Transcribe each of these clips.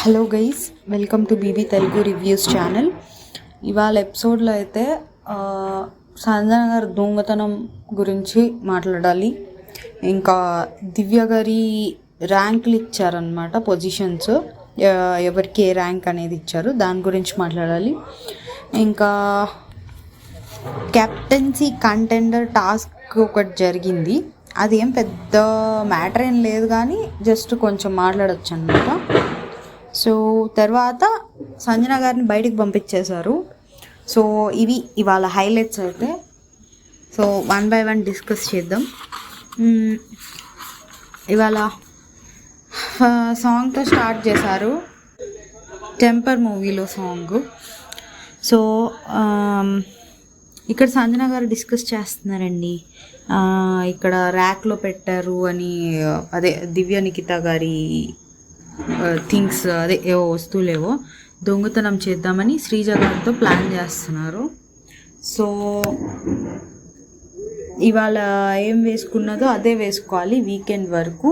Hello guys, welcome to BB Telugu reviews channel. ఇవాళ ఎపిసోడ్లో అయితే సంజన గారి దొంగతనం గురించి మాట్లాడాలి. ఇంకా దివ్య గారి ర్యాంకులు ఇచ్చారనమాట, పొజిషన్స్ ఎవరికి ఏ ర్యాంక్ అనేది ఇచ్చారు దాని గురించి మాట్లాడాలి. ఇంకా కెప్టెన్సీ కంటెండర్ టాస్క్ ఒకటి జరిగింది. అది ఏం పెద్ద మ్యాటర్ ఏం లేదు, కానీ జస్ట్ కొంచెం మాట్లాడచ్చు అనమాట. సో తర్వాత సంజన గారిని బయటికి పంపించేశారు. సో ఇవి ఇవాళ హైలైట్స్ అయితే. సో 1 by 1 డిస్కస్ చేద్దాం. ఇవాళ సాంగ్తో స్టార్ట్ చేశారు, టెంపర్ మూవీలో సాంగ్. సో ఇక్కడ సంజన గారు డిస్కస్ చేస్తున్నారండి, ఇక్కడ ర్యాక్లో పెట్టారు అని. అదే దివ్య నిఖిత గారి థింగ్స్, అదే ఏవో వస్తువులేవో దొంగతనం చేద్దామని శ్రీజ గారితో ప్లాన్ చేస్తున్నారు. సో ఇవాళ ఏం వేసుకున్నదో అదే వేసుకోవాలి వీకెండ్ వరకు.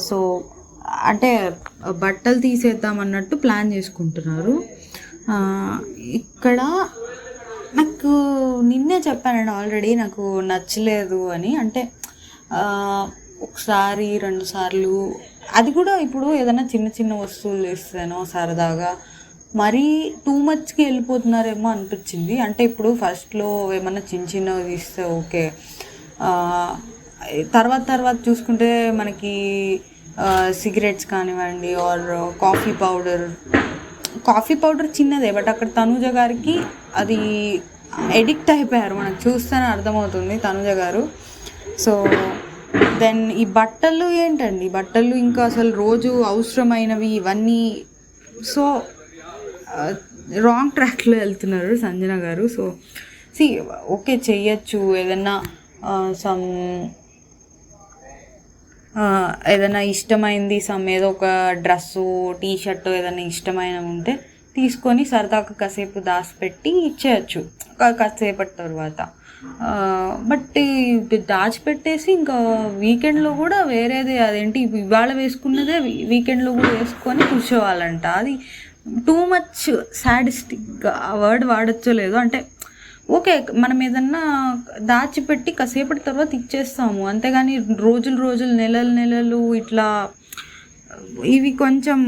సో అంటే బట్టలు తీసేద్దామన్నట్టు ప్లాన్ చేసుకుంటున్నారు. ఇక్కడ నాకు నిన్నే చెప్పానండి ఆల్రెడీ, నాకు నచ్చలేదు అని. అంటే ఒకసారి 2 సార్లు, అది కూడా ఇప్పుడు ఏదైనా చిన్న చిన్న వస్తువులు ఇస్తానో సరదాగా మరీ టూ మచ్కి వెళ్ళిపోతున్నారేమో అనిపించింది. అంటే ఇప్పుడు ఫస్ట్లో ఏమన్నా చిన్న చిన్నవి తీస్తే ఓకే, తర్వాత చూసుకుంటే మనకి సిగరెట్స్ కానివ్వండి, ఆర్ కాఫీ పౌడర్ చిన్నదే, బట్ అక్కడ తనూజ గారికి అది ఎడిక్ట్ అయిపోయారు, మనకు చూస్తేనే అర్థమవుతుంది తనూజ గారు. సో దెన్ ఈ బట్టలు ఏంటండి, బట్టలు ఇంకా అసలు రోజు అవసరమైనవి ఇవన్నీ. సో రాంగ్ ట్రాక్లో వెళ్తున్నారు సంజన గారు. సో ఓకే చెయ్యొచ్చు, ఏదన్నా ఏదైనా ఇష్టమైంది, ఏదో ఒక డ్రెస్సు, టీషర్టు ఏదైనా ఇష్టమైన ఉంటే తీసుకొని సరదాగా కాసేపు దాచిపెట్టి ఇచ్చేయచ్చు కాసేపటి తర్వాత. బట్ దాచిపెట్టేసి ఇంకా వీకెండ్లో కూడా వేరేది, అదేంటి ఇవాళ వేసుకున్నదే వీకెండ్లో కూడా వేసుకొని కూర్చోవాలంట. అది టూ మచ్ సాడిస్టిక్. ఆ వర్డ్ వాడచ్చో లేదో, అంటే ఓకే మనం ఏదన్నా దాచిపెట్టి కాసేపటి తర్వాత ఇచ్చేస్తాము, అంతేగాని రోజులు నెలలు ఇట్లా ఇవి కొంచెం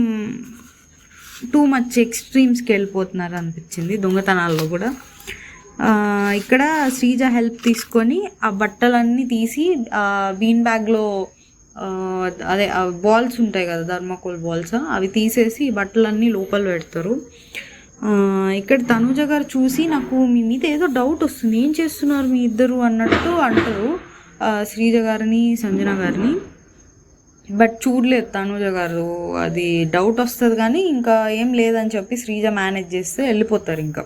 టూ మచ్ ఎక్స్ట్రీమ్స్కి వెళ్ళిపోతున్నారు అనిపించింది దొంగతనాల్లో కూడా. ఇక్కడ శ్రీజ హెల్ప్ తీసుకొని ఆ బట్టలన్నీ తీసి బీన్ బ్యాగ్లో, అదే బాల్స్ ఉంటాయి కదా థర్మాకోల్ బాల్స్, అవి తీసేసి బట్టలన్నీ లోపల పెడతారు. ఇక్కడ తనూజ గారు చూసి నాకు మీ మీద ఏదో డౌట్ వస్తుంది, ఏం చేస్తున్నారు మీ ఇద్దరు అన్నట్టు అంటారు శ్రీజ గారిని సంజన గారిని. బట్ చూడలేదు తనూజ గారు, అది డౌట్ వస్తుంది కానీ ఇంకా ఏం లేదని చెప్పి శ్రీజ మేనేజ్ చేస్తే వెళ్ళిపోతారు. ఇంకా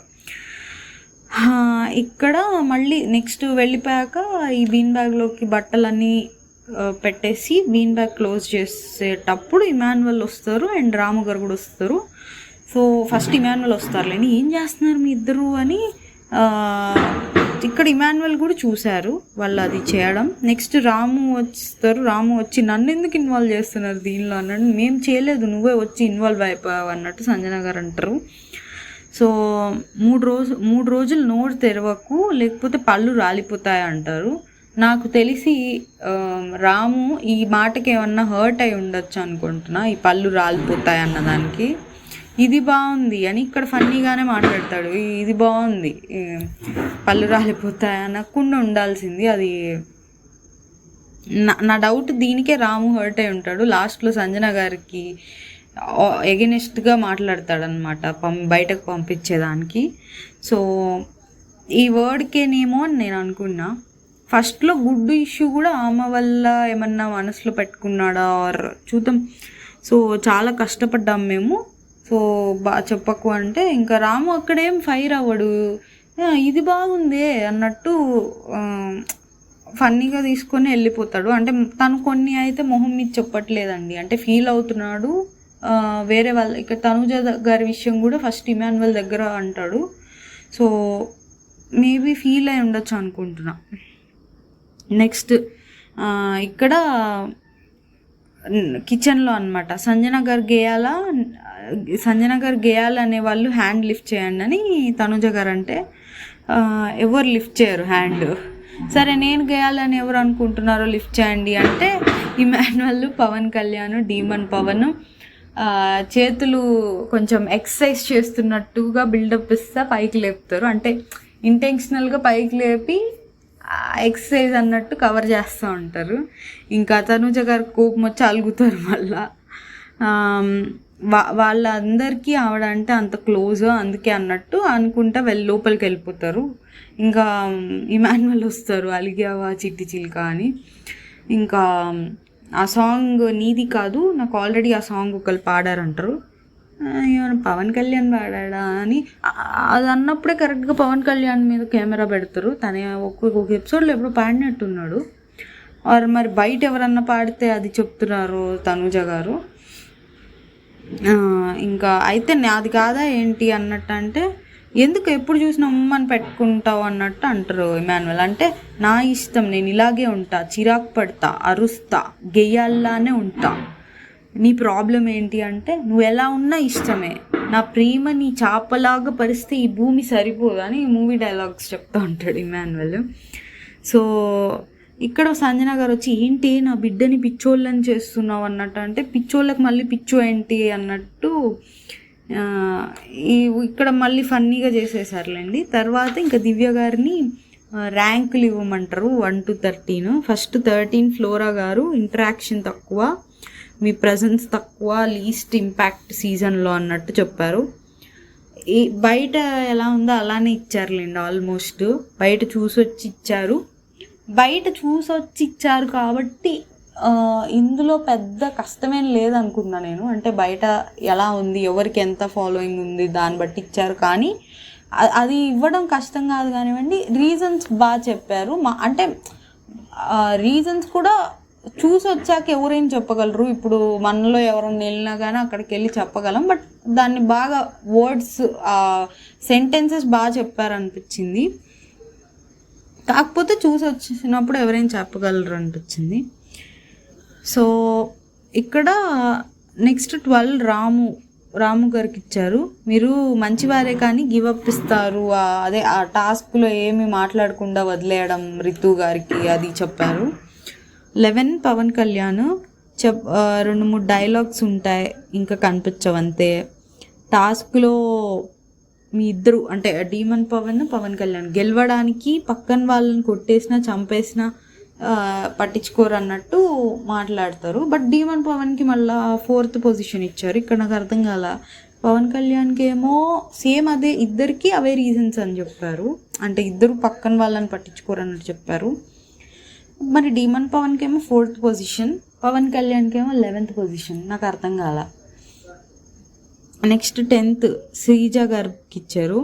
ఇక్కడ మళ్ళీ నెక్స్ట్ వెళ్ళిపోయాక ఈ బీన్ బ్యాగ్లోకి బట్టలన్నీ పెట్టేసి బీన్ బ్యాగ్ క్లోజ్ చేసేటప్పుడు ఇమాన్యువల్ వస్తారు అండ్ రాము గారు కూడా వస్తారు. సో ఫస్ట్ ఇమాన్యువల్ వస్తారులేని, ఏం చేస్తున్నారు మీ ఇద్దరు అని. ఇక్కడ ఇమాన్యువల్ కూడా చూశారు వాళ్ళు అది చేయడం. నెక్స్ట్ రాము వస్తారు, రాము వచ్చి నన్ను ఎందుకు ఇన్వాల్వ్ చేస్తున్నారు దీనిలో అన్నట్టు, మేము చేయలేదు నువ్వే వచ్చి ఇన్వాల్వ్ అయిపోయావు అన్నట్టు సంజన గారు అంటారు. సో 3 రోజులు నోరు తెరవకు, లేకపోతే పళ్ళు రాలిపోతాయి అంటారు. నాకు తెలిసి రాము ఈ మాటకి ఏమన్నా హర్ట్ అయి ఉండొచ్చు అనుకుంటున్నా, ఈ పళ్ళు రాలిపోతాయి అన్నదానికి. ఇది బాగుంది అని ఇక్కడ ఫన్నీగానే మాట్లాడతాడు, ఇది బాగుంది, పళ్ళు రాలిపోతాయి అనకుండా ఉండాల్సింది. అది నా డౌట్, దీనికే రాము హర్ట్ అయి ఉంటాడు. లాస్ట్లో సంజన గారికి ఎగెనిస్ట్గా మాట్లాడతాడనమాట బయటకు పంపించేదానికి. సో ఈ వర్డ్కేనేమో అని నేను అనుకున్నా. ఫస్ట్లో గుడ్డు ఇష్యూ కూడా ఆమె వల్ల ఏమన్నా మనసులో పెట్టుకున్నాడా ఆర్ చూద్దాం. సో చాలా కష్టపడ్డాం మేము, సో బాగా చెప్పకు అంటే ఇంకా రాము అక్కడేం ఫైర్ అవ్వడు, ఇది బాగుందే అన్నట్టు ఫన్నీగా తీసుకొని వెళ్ళిపోతాడు. అంటే తను కొన్ని అయితే మొహం మీద చెప్పట్లేదండి, అంటే ఫీల్ అవుతున్నాడు. వేరే వాళ్ళ ఇక్కడ తనూజ గారి విషయం కూడా ఫస్ట్ ఇమాన్యువల్ దగ్గర అంటాడు. సో మేబీ ఫీల్ అయి ఉండొచ్చు అనుకుంటున్నా. నెక్స్ట్ ఇక్కడ కిచెన్లో అనమాట. సంజన గారు గేయాల అనే వాళ్ళు హ్యాండ్ లిఫ్ట్ చేయండి అని తనుజ గారు అంటే ఎవరు లిఫ్ట్ చేయరు హ్యాండ్. సరే నేను గేయాలని ఎవరు అనుకుంటున్నారో లిఫ్ట్ చేయండి అంటే ఇమాన్యువల్, పవన్ కళ్యాణ్, డీమన్ పవన్ చేతులు కొంచెం ఎక్సర్సైజ్ చేస్తున్నట్టుగా బిల్డప్ ఇస్తా పైకి లేపుతారు. అంటే ఇంటెన్షనల్గా పైకి లేపి ఎక్సర్సైజ్ అన్నట్టు కవర్ చేస్తూ ఉంటారు. ఇంకా తనుజ గారు కోపం వచ్చి అలుగుతారు మళ్ళా. వాళ్ళందరికీ ఆవిడ అంటే అంత క్లోజ్, అందుకే అన్నట్టు అనుకుంటా లోపలికి వెళ్ళిపోతారు. ఇంకా ఇమాన్యువల్ వస్తారు, అలిగావా చిట్టి చిల్క అని. ఇంకా ఆ సాంగ్ నీది కాదు, నాకు ఆల్రెడీ ఆ సాంగ్ ఒకళ్ళు పాడారంటారు. పవన్ కళ్యాణ్ పాడా అని అది అన్నప్పుడే కరెక్ట్గా పవన్ కళ్యాణ్ మీద కెమెరా పెడతారు. తనే ఒక్కొక్క ఎపిసోడ్లో ఎప్పుడు పాడినట్టున్నాడు. ఆర్ మరి బయట ఎవరన్నా పాడితే అది చెప్తున్నారు తనుజ గారు. ఇంకా అయితే నాది కాదా ఏంటి అన్నట్టు అంటే, ఎందుకు ఎప్పుడు చూసినా ఉమ్మని పెట్టుకుంటావు అన్నట్టు అంటారు ఇమాన్యువల్. అంటే నా ఇష్టం, నేను ఇలాగే ఉంటా, చిరాకు పడతా, అరుస్తా, గెయ్యాల్లానే ఉంటా. నీ ప్రాబ్లం ఏంటి అంటే నువ్వు ఎలా ఉన్నా ఇష్టమే, నా ప్రేమ నీ చాపలాగా పరిస్తే ఈ భూమి సరిపోదు అని మూవీ డైలాగ్స్ చెప్తూ ఉంటాడు ఇమాన్యువల్. సో ఇక్కడ సంజన గారు వచ్చి ఏంటి నా బిడ్డని పిచ్చోళ్ళని చేస్తున్నావు అన్నట్టు అంటే, పిచ్చోళ్ళకి మళ్ళీ పిచ్చు ఏంటి అన్నట్టు ఇక్కడ మళ్ళీ ఫన్నీగా చేసేసారులేండి. తర్వాత ఇంకా దివ్య గారిని ర్యాంకులు ఇవ్వమంటారు 1 to 13. ఫస్ట్ 13 ఫ్లోరా గారు, ఇంటరాక్షన్ తక్కువ, మీ ప్రజెన్స్ తక్కువ, లీస్ట్ ఇంపాక్ట్ సీజన్లో అన్నట్టు చెప్పారు. బయట ఎలా ఉందో అలానే ఇచ్చారులేండి. ఆల్మోస్ట్ బయట చూసొచ్చి ఇచ్చారు కాబట్టి ఇందులో పెద్ద కష్టమేం లేదనుకున్నా నేను. అంటే బయట ఎలా ఉంది, ఎవరికి ఎంత ఫాలోయింగ్ ఉంది దాన్ని బట్టి ఇచ్చారు. కానీ అది ఇవ్వడం కష్టం కాదు కానివ్వండి. రీజన్స్ బాగా చెప్పారు. అంటే రీజన్స్ కూడా చూసి వచ్చాక ఎవరేం చెప్పగలరు. ఇప్పుడు మనలో ఎవరైనా వెళ్ళినా కానీ అక్కడికి వెళ్ళి చెప్పగలం. బట్ దాన్ని బాగా వర్డ్స్, సెంటెన్సెస్ బాగా చెప్పారనిపించింది. కాకపోతే చూసి వచ్చినప్పుడు ఎవరైనా చెప్పగలరు అనిపించింది. సో ఇక్కడ నెక్స్ట్ 12 రాము గారికి ఇచ్చారు. మీరు మంచివారే కానీ గివప్ ఇస్తారు, అదే ఆ టాస్క్లో ఏమి మాట్లాడకుండా వదిలేయడం రితు గారికి, అది చెప్పారు. 11 పవన్ కళ్యాణ్ 2-3 డైలాగ్స్ ఉంటాయి, ఇంకా కనిపించవంతే. టాస్క్లో మీ ఇద్దరు అంటే డీమన్ పవన్ కళ్యాణ్ గెలవడానికి పక్కన వాళ్ళని కొట్టేసినా చంపేసినా పట్టించుకోరు అన్నట్టు మాట్లాడతారు. బట్ డీమన్ పవన్కి మళ్ళీ 4th పొజిషన్ ఇచ్చారు. ఇక్కడ నాకు అర్థం కాల. పవన్ కళ్యాణ్కి ఏమో సేమ్ అదే, ఇద్దరికి అవే రీజన్స్ అని చెప్పారు. అంటే ఇద్దరు పక్కన వాళ్ళని పట్టించుకోరు అన్నట్టు చెప్పారు. మరి డీమన్ పవన్కి ఏమో 4th పొజిషన్, పవన్ కళ్యాణ్కి ఏమో 11th పొజిషన్. నాకు అర్థం కాల. నెక్స్ట్ 10th శ్రీజ గారికి ఇచ్చారు.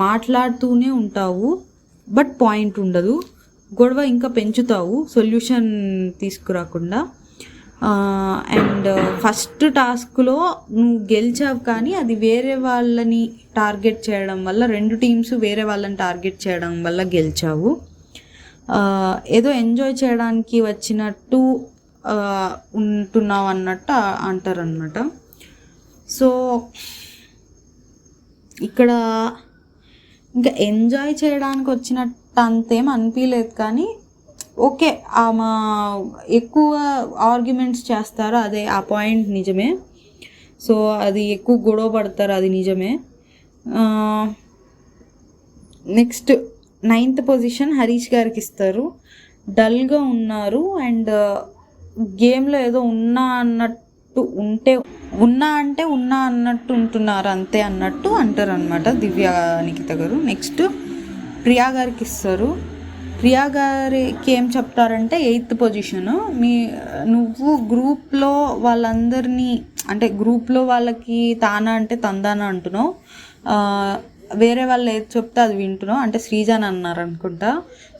మాట్లాడుతూనే ఉంటావు బట్ పాయింట్ ఉండదు, గొడవ ఇంకా పెంచుతావు సొల్యూషన్ తీసుకురాకుండా. అండ్ ఫస్ట్ టాస్క్లో నువ్వు గెలిచావు కానీ అది వేరే వాళ్ళని టార్గెట్ చేయడం వల్ల, 2 టీమ్స్ వేరే వాళ్ళని టార్గెట్ చేయడం వల్ల గెలిచావు. ఏదో ఎంజాయ్ చేయడానికి వచ్చినట్టు ఉంటున్నావు అన్నట్టు అంటారనమాట. సో ఇక్కడ ఇంకా ఎంజాయ్ చేయడానికి వచ్చినట్టు అంతేం అనిపించలేదు. కానీ ఓకే, ఆమె ఎక్కువ ఆర్గ్యుమెంట్స్ చేస్తారు, అదే ఆ పాయింట్ నిజమే. సో అది ఎక్కువ గొడవ పడతారు, అది నిజమే. నెక్స్ట్ 9th పొజిషన్ హరీష్ గారికి ఇస్తారు. డల్గా ఉన్నారు అండ్ గేమ్లో ఏదో ఉన్నా అన్నట్టు ఉంటున్నారు అంతే అన్నట్టు అంటారు అనమాట దివ్య నిఖిత గారు. నెక్స్ట్ ప్రియా గారికి ఇస్తారు. ప్రియా గారికి ఏం చెప్తారంటే 8th పొజిషను. నువ్వు గ్రూప్లో వాళ్ళందరినీ, అంటే గ్రూప్లో వాళ్ళకి తానా అంటే తందానా అంటున్నావు, వేరే వాళ్ళు ఏది చెప్తే అది వింటున్నావు, అంటే శ్రీజాన్ అన్నారు అనుకుంటా.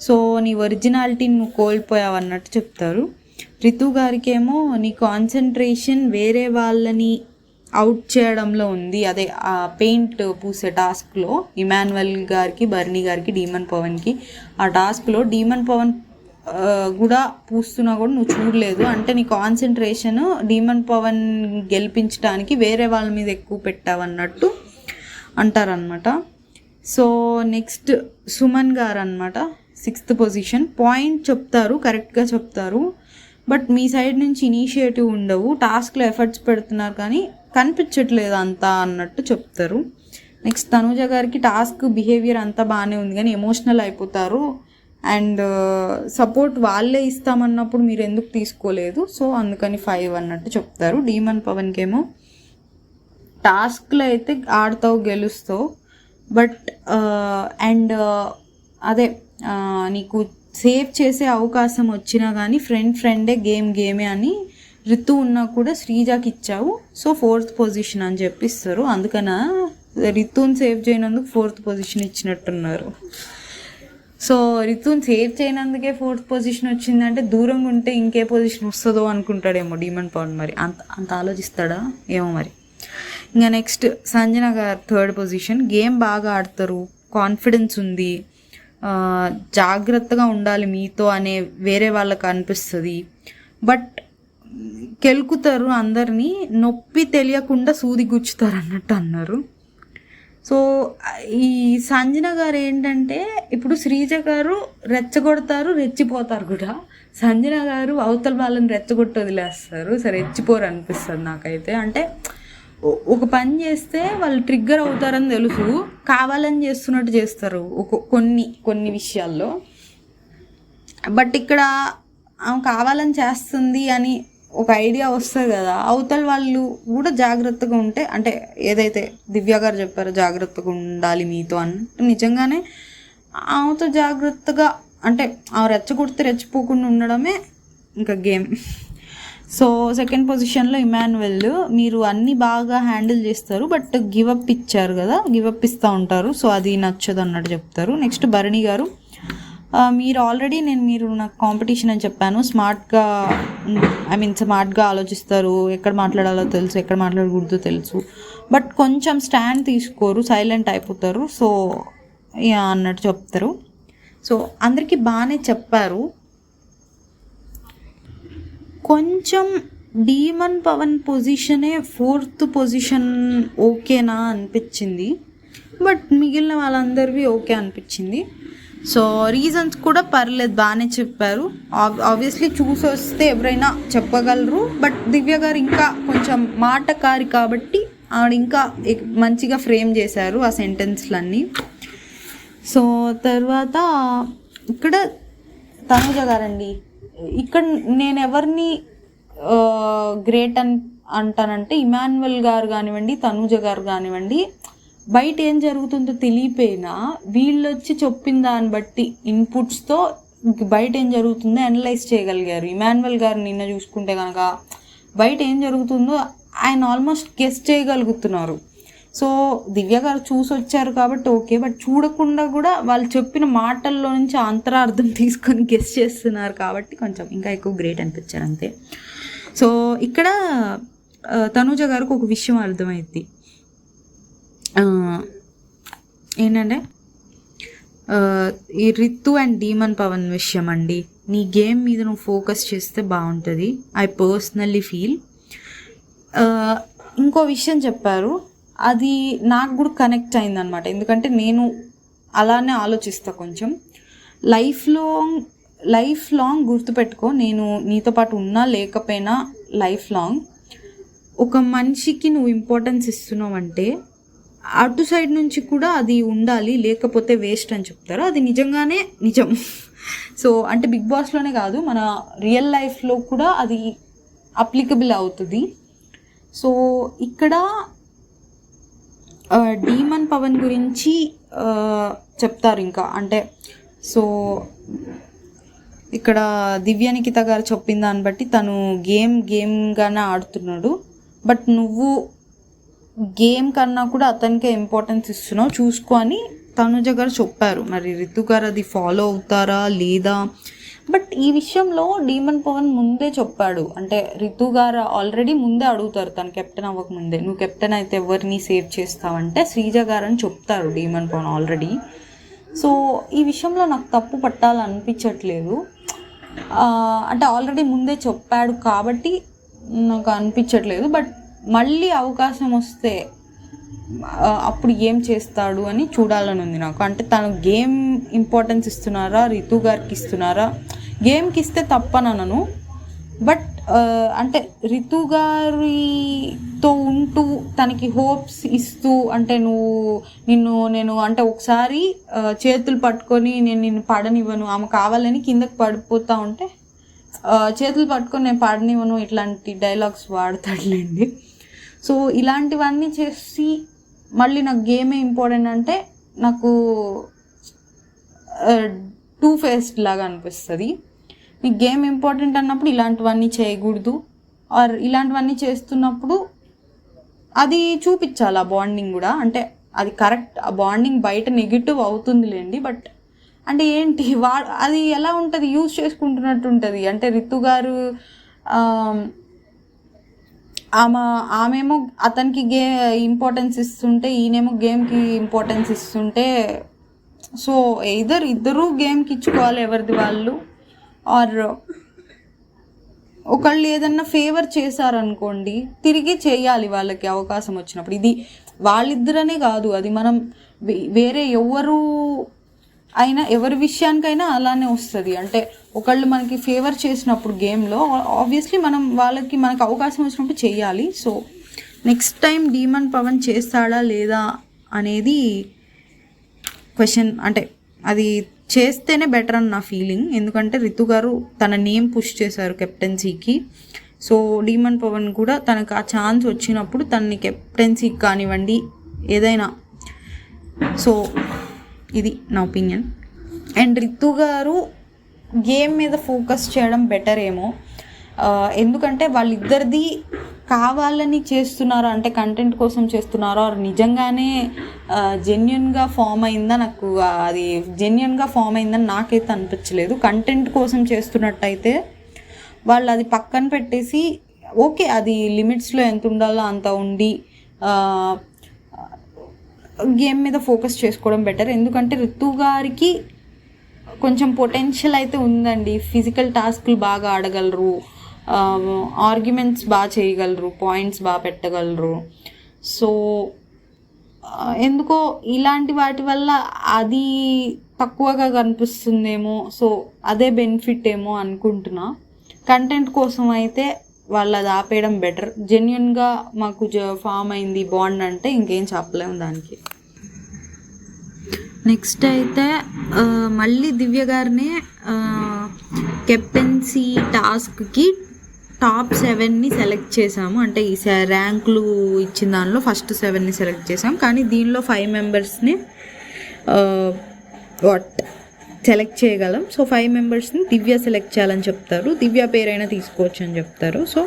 సో నీ ఒరిజినాలిటీని నువ్వు కోల్పోయావు అన్నట్టు చెప్తారు. రితు గారికి ఏమో నీ కాన్సన్ట్రేషన్ వేరే వాళ్ళని అవుట్ చేయడంలో ఉంది, అదే ఆ పెయింట్ పూసే టాస్క్లో. ఇమాన్యువల్ గారికి, బర్నీ గారికి, డీమన్ పవన్కి ఆ టాస్క్లో డీమన్ పవన్ కూడా పూస్తున్నా కూడా నువ్వు చూడలేదు అంటే నీ కాన్సన్ట్రేషన్ డీమన్ పవన్ గెలిపించడానికి వేరే వాళ్ళ మీద ఎక్కువ పెట్టావన్నట్టు అంటారనమాట. సో నెక్స్ట్ సుమన్ గారు అనమాట 6th పొజిషన్. పాయింట్ చెప్తారు, కరెక్ట్గా చెప్తారు, బట్ మీ సైడ్ నుంచి ఇనిషియేటివ్ ఉండవు, టాస్క్లో ఎఫర్ట్స్ పెడుతున్నారు కానీ కనిపించట్లేదు అంతా అన్నట్టు చెప్తారు. నెక్స్ట్ తనూజ గారికి టాస్క్ బిహేవియర్ అంతా బాగానే ఉంది కానీ ఎమోషనల్ అయిపోతారు అండ్ సపోర్ట్ వాళ్ళే ఇస్తామన్నప్పుడు మీరు ఎందుకు తీసుకోలేదు, సో అందుకని 5 అన్నట్టు చెప్తారు. డీమన్ పవన్కి ఏమో టాస్క్లో అయితే ఆడతావు గెలుస్తావు, బట్ అండ్ అదే నీకు సేవ్ చేసే అవకాశం వచ్చినా కానీ ఫ్రెండే గేమే అని రితు ఉన్నా కూడా శ్రీజాకి ఇచ్చావు, సో 4th పొజిషన్ అని చెప్పిస్తారు. అందుకని రితుని సేవ్ చేయనందుకు 4th పొజిషన్ ఇచ్చినట్టున్నారు. సో రితుని సేవ్ చేయనందుకే 4th పొజిషన్ వచ్చిందంటే దూరంగా ఉంటే ఇంకే పొజిషన్ వస్తుందో అనుకుంటాడేమో డీమన్ పవన్. మరి అంత ఆలోచిస్తాడా ఏమో మరి. ఇంకా నెక్స్ట్ సంజన గారు 3rd పొజిషన్. గేమ్ బాగా ఆడతారు, కాన్ఫిడెన్స్ ఉంది, జాగ్రత్తగా ఉండాలి మీతో అనే వేరే వాళ్ళకి అనిపిస్తుంది, బట్ కెలుకుతారు అందరినీ, నొప్పి తెలియకుండా సూది గుచ్చుతారు అన్నట్టు అన్నారు. సో ఈ సంజన గారు ఏంటంటే ఇప్పుడు శ్రీజ గారు రెచ్చగొడతారు, రెచ్చిపోతారు కూడా. సంజన గారు అవతల వాళ్ళని రెచ్చగొట్టి వదిలేస్తారు, సరే రెచ్చిపోరు అనిపిస్తుంది నాకైతే. అంటే ఒక పని చేస్తే వాళ్ళు ట్రిగ్గర్ అవుతారని తెలుసు, కావాలని చేస్తున్నట్టు చేస్తారు కొన్ని విషయాల్లో. బట్ ఇక్కడ ఆమె కావాలని చేస్తుంది అని ఒక ఐడియా వస్తుంది కదా, అవతల వాళ్ళు కూడా జాగ్రత్తగా ఉంటే, అంటే ఏదైతే దివ్య గారు చెప్పారో జాగ్రత్తగా ఉండాలి మీతో అన్నట్టు, నిజంగానే ఆమెతో జాగ్రత్తగా అంటే ఆమె రెచ్చగొడితే రెచ్చిపోకుండా ఉండడమే ఇంకా గేమ్. సో 2nd పొజిషన్లో ఇమాన్యుయల్. మీరు అన్నీ బాగా హ్యాండిల్ చేస్తారు, బట్ గివప్ ఇచ్చారు కదా, గివప్ ఇస్తూ ఉంటారు, సో అది నచ్చదు అన్నట్టు చెప్తారు. నెక్స్ట్ భరణి గారు. మీరు ఆల్రెడీ మీరు నాకు కాంపిటీషన్ అని చెప్పాను, స్మార్ట్గా ఆలోచిస్తారు, ఎక్కడ మాట్లాడాలో తెలుసు, ఎక్కడ మాట్లాడకూడదో తెలుసు, బట్ కొంచెం స్టాండ్ తీసుకోరు, సైలెంట్ అయిపోతారు, సో అన్నట్టు చెప్తారు. సో అందరికీ బాగానే చెప్పారు. కొంచెం డీమన్ పవన్ పొజిషనే 4th పొజిషన్ ఓకేనా అనిపించింది, బట్ మిగిలిన వాళ్ళందరివి ఓకే అనిపించింది. సో రీజన్స్ కూడా పర్లేదు, బాగానే చెప్పారు. ఆబ్వియస్లీ చూసి వస్తే ఎవరైనా చెప్పగలరు, బట్ దివ్య గారు ఇంకా కొంచెం మాటకారి కాబట్టి ఆవిడ ఇంకా మంచిగా ఫ్రేమ్ చేశారు ఆ సెంటెన్స్లన్నీ. సో తర్వాత ఇక్కడ తనుజ గారండి. ఇక్కడ నేను ఎవరిని గ్రేట్ అంటానంటే ఇమాన్యుయల్ గారు కానివ్వండి, తనుజ గారు కానివ్వండి, బయట ఏం జరుగుతుందో తెలియపోయినా వీళ్ళు వచ్చి చెప్పిన దాన్ని బట్టి ఇన్పుట్స్తో బయట ఏం జరుగుతుందో అనలైజ్ చేయగలిగారు. ఇమాన్యుయల్ గారు నిన్న చూసుకుంటే కనుక బయట ఏం జరుగుతుందో ఆయన ఆల్మోస్ట్ గెస్ చేయగలుగుతున్నారు. సో దివ్య గారు చూసి వచ్చారు కాబట్టి ఓకే, బట్ చూడకుండా కూడా వాళ్ళు చెప్పిన మాటల్లో నుంచి అంతరార్థం తీసుకొని గెస్ చేస్తున్నారు కాబట్టి కొంచెం ఇంకా ఎక్కువ గ్రేట్ అనిపించారు అంతే. సో ఇక్కడ తనూజ గారికి ఒక విషయం అర్థమైంది ఏంటంటే ఈ రితు అండ్ డీమన్ పవన్ విషయం అండి. నీ గేమ్ మీద నువ్వు ఫోకస్ చేస్తే బాగుంటుంది, ఐ పర్సనల్లీ ఫీల్. ఇంకో విషయం చెప్పారు, అది నాకు కూడా కనెక్ట్ అయిందనమాట. ఎందుకంటే నేను అలానే ఆలోచిస్తా కొంచెం. లైఫ్ లాంగ్ గుర్తుపెట్టుకో, నేను నీతో పాటు ఉన్నా లేకపోయినా లైఫ్ లాంగ్ ఒక మనిషికి నువ్వు ఇంపార్టెన్స్ ఇస్తున్నావు అంటే అటు సైడ్ నుంచి కూడా అది ఉండాలి, లేకపోతే వేస్ట్ అని చెప్తారు. అది నిజంగానే నిజం. సో అంటే బిగ్ బాస్లోనే కాదు, మన రియల్ లైఫ్లో కూడా అది అప్లికబుల్ అవుతుంది. సో ఇక్కడ డీమన్ పవన్ గురించి చెప్తారు ఇంకా. అంటే సో ఇక్కడ దివ్యానికిత గారు చెప్పిన దాన్ని బట్టి తను గేమ్గానే ఆడుతున్నాడు, బట్ నువ్వు గేమ్ కన్నా కూడా అతనికే ఇంపార్టెన్స్ ఇస్తున్నావు, చూసుకో అని తనుజ గారు చెప్పారు. మరి రితు గారు అది ఫాలో అవుతారా లేదా? బట్ ఈ విషయంలో డీమన్ పవన్ ముందే చెప్పాడు. అంటే రితు గారు ఆల్రెడీ ముందే అడుగుతారు, తను కెప్టెన్ అవ్వకముందే, నువ్వు కెప్టెన్ అయితే ఎవరిని సేవ్ చేస్తావంటే శ్రీజ గారు అని చెప్తారు డీమన్ పవన్ ఆల్రెడీ. సో ఈ విషయంలో నాకు తప్పు పట్టాలనిపించట్లేదు. అంటే ఆల్రెడీ ముందే చెప్పాడు కాబట్టి నాకు అనిపించట్లేదు. బట్ మళ్ళీ అవకాశం వస్తే అప్పుడు ఏం చేస్తాడు అని చూడాలని ఉంది నాకు. అంటే తను గేమ్ ఇంపార్టెన్స్ ఇస్తున్నారా, రితు గారికి ఇస్తున్నారా? గేమ్కి ఇస్తే తప్పనను, బట్ అంటే రితు గారితో ఉంటూ తనకి హోప్స్ ఇస్తూ, అంటే నేను అంటే ఒకసారి చేతులు పట్టుకొని నిన్ను పడనివ్వను, ఆమె కావాలని కిందకి పడిపోతూ ఉంటే చేతులు పట్టుకొని నేను పడనివ్వను, ఇట్లాంటి డైలాగ్స్ వాడతాడులేండి. సో ఇలాంటివన్నీ చేసి మళ్ళీ నాకు గేమే ఇంపార్టెంట్ అంటే నాకు టూ ఫేస్డ్ లాగా అనిపిస్తుంది. నీకు గేమ్ ఇంపార్టెంట్ అన్నప్పుడు ఇలాంటివన్నీ చేయకూడదు, ఆర్ ఇలాంటివన్నీ చేస్తున్నప్పుడు అది చూపించాలి ఆ బాండింగ్ కూడా. అంటే అది కరెక్ట్, ఆ బాండింగ్ బయట నెగిటివ్ అవుతుందిలేండి, బట్ అంటే ఏంటి అది ఎలా ఉంటుంది, యూజ్ చేసుకుంటున్నట్టు ఉంటుంది. అంటే రితు గారు ఆమెమో అతనికి ఇంపార్టెన్స్ ఇస్తుంటే, ఈయనేమో గేమ్కి ఇంపార్టెన్స్ ఇస్తుంటే, సో ఇద్దరు గేమ్కి ఇచ్చుకోవాలి ఎవరిది వాళ్ళు. ఆర్ ఒకళ్ళు ఏదన్నా ఫేవర్ చేశారనుకోండి, తిరిగి చేయాలి వాళ్ళకి అవకాశం వచ్చినప్పుడు. ఇది వాళ్ళిద్దరనే కాదు, అది మనం వేరే ఎవరి విషయానికైనా అలానే వస్తుంది. అంటే ఒకళ్ళు మనకి ఫేవర్ చేసినప్పుడు గేమ్లో ఆబ్వియస్లీ మనకు అవకాశం వచ్చినప్పుడు చేయాలి. So next time demon Pavan చేస్తాడా లేదా అనేది క్వశ్చన్. అంటే అది చేస్తేనే బెటర్ అని నా ఫీలింగ్. ఎందుకంటే రితు గారు తన నేమ్ పుష్ చేశారు కెప్టెన్సీకి. సో డీమన్ పవన్ కూడా తనకు ఆ ఛాన్స్ వచ్చినప్పుడు తనని కెప్టెన్సీకి కానివ్వండి ఏదైనా. సో ఇది నా ఒపీనియన్. అండ్ రితు గారు గేమ్ మీద ఫోకస్ చేయడం బెటర్ ఏమో. ఎందుకంటే వాళ్ళిద్దరిది కావాలని చేస్తున్నారా, అంటే కంటెంట్ కోసం చేస్తున్నారా, నిజంగానే జెన్యున్గా ఫామ్ అయిందా, నాకు అది జెన్యున్గా ఫామ్ అయిందని నాకైతే అనిపించలేదు. కంటెంట్ కోసం చేస్తున్నట్టయితే వాళ్ళు అది పక్కన పెట్టేసి ఓకే అది లిమిట్స్లో ఎంత ఉండాలో అంత ఉండి గేమ్ మీద ఫోకస్ చేసుకోవడం బెటర్. ఎందుకంటే రితు గారికి కొంచెం పొటెన్షియల్ అయితే ఉందండి. ఫిజికల్ టాస్క్లు బాగా ఆడగలరు, ఆర్గ్యుమెంట్స్ బాగా చేయగలరు, పాయింట్స్ బాగా పెట్టగలరు. సో ఎందుకో ఇలాంటి వాటి వల్ల అది తక్కువగా కనిపిస్తుందేమో, సో అదే బెనిఫిట్ ఏమో అనుకుంటున్నా. కంటెంట్ కోసం అయితే వాళ్ళు అది ఆపేయడం బెటర్. జెన్యున్గా మాకు ఫామ్ అయింది బాండ్ అంటే ఇంకేం చెప్పలేము దానికి. నెక్స్ట్ అయితే మళ్ళీ దివ్య గారినే కెప్టెన్సీ టాస్క్కి టాప్ 7ని సెలెక్ట్ చేసాము. అంటే ఈ ర్యాంకులు ఇచ్చిన దానిలో ఫస్ట్ 7ని సెలెక్ట్ చేసాం. కానీ దీనిలో 5 మెంబర్స్ని సెలెక్ట్ చేయగలం. సో 5 మెంబర్స్ని దివ్య సెలెక్ట్ చేయాలని చెప్తారు. దివ్య పేరైనా తీసుకోవచ్చు అని చెప్తారు. సో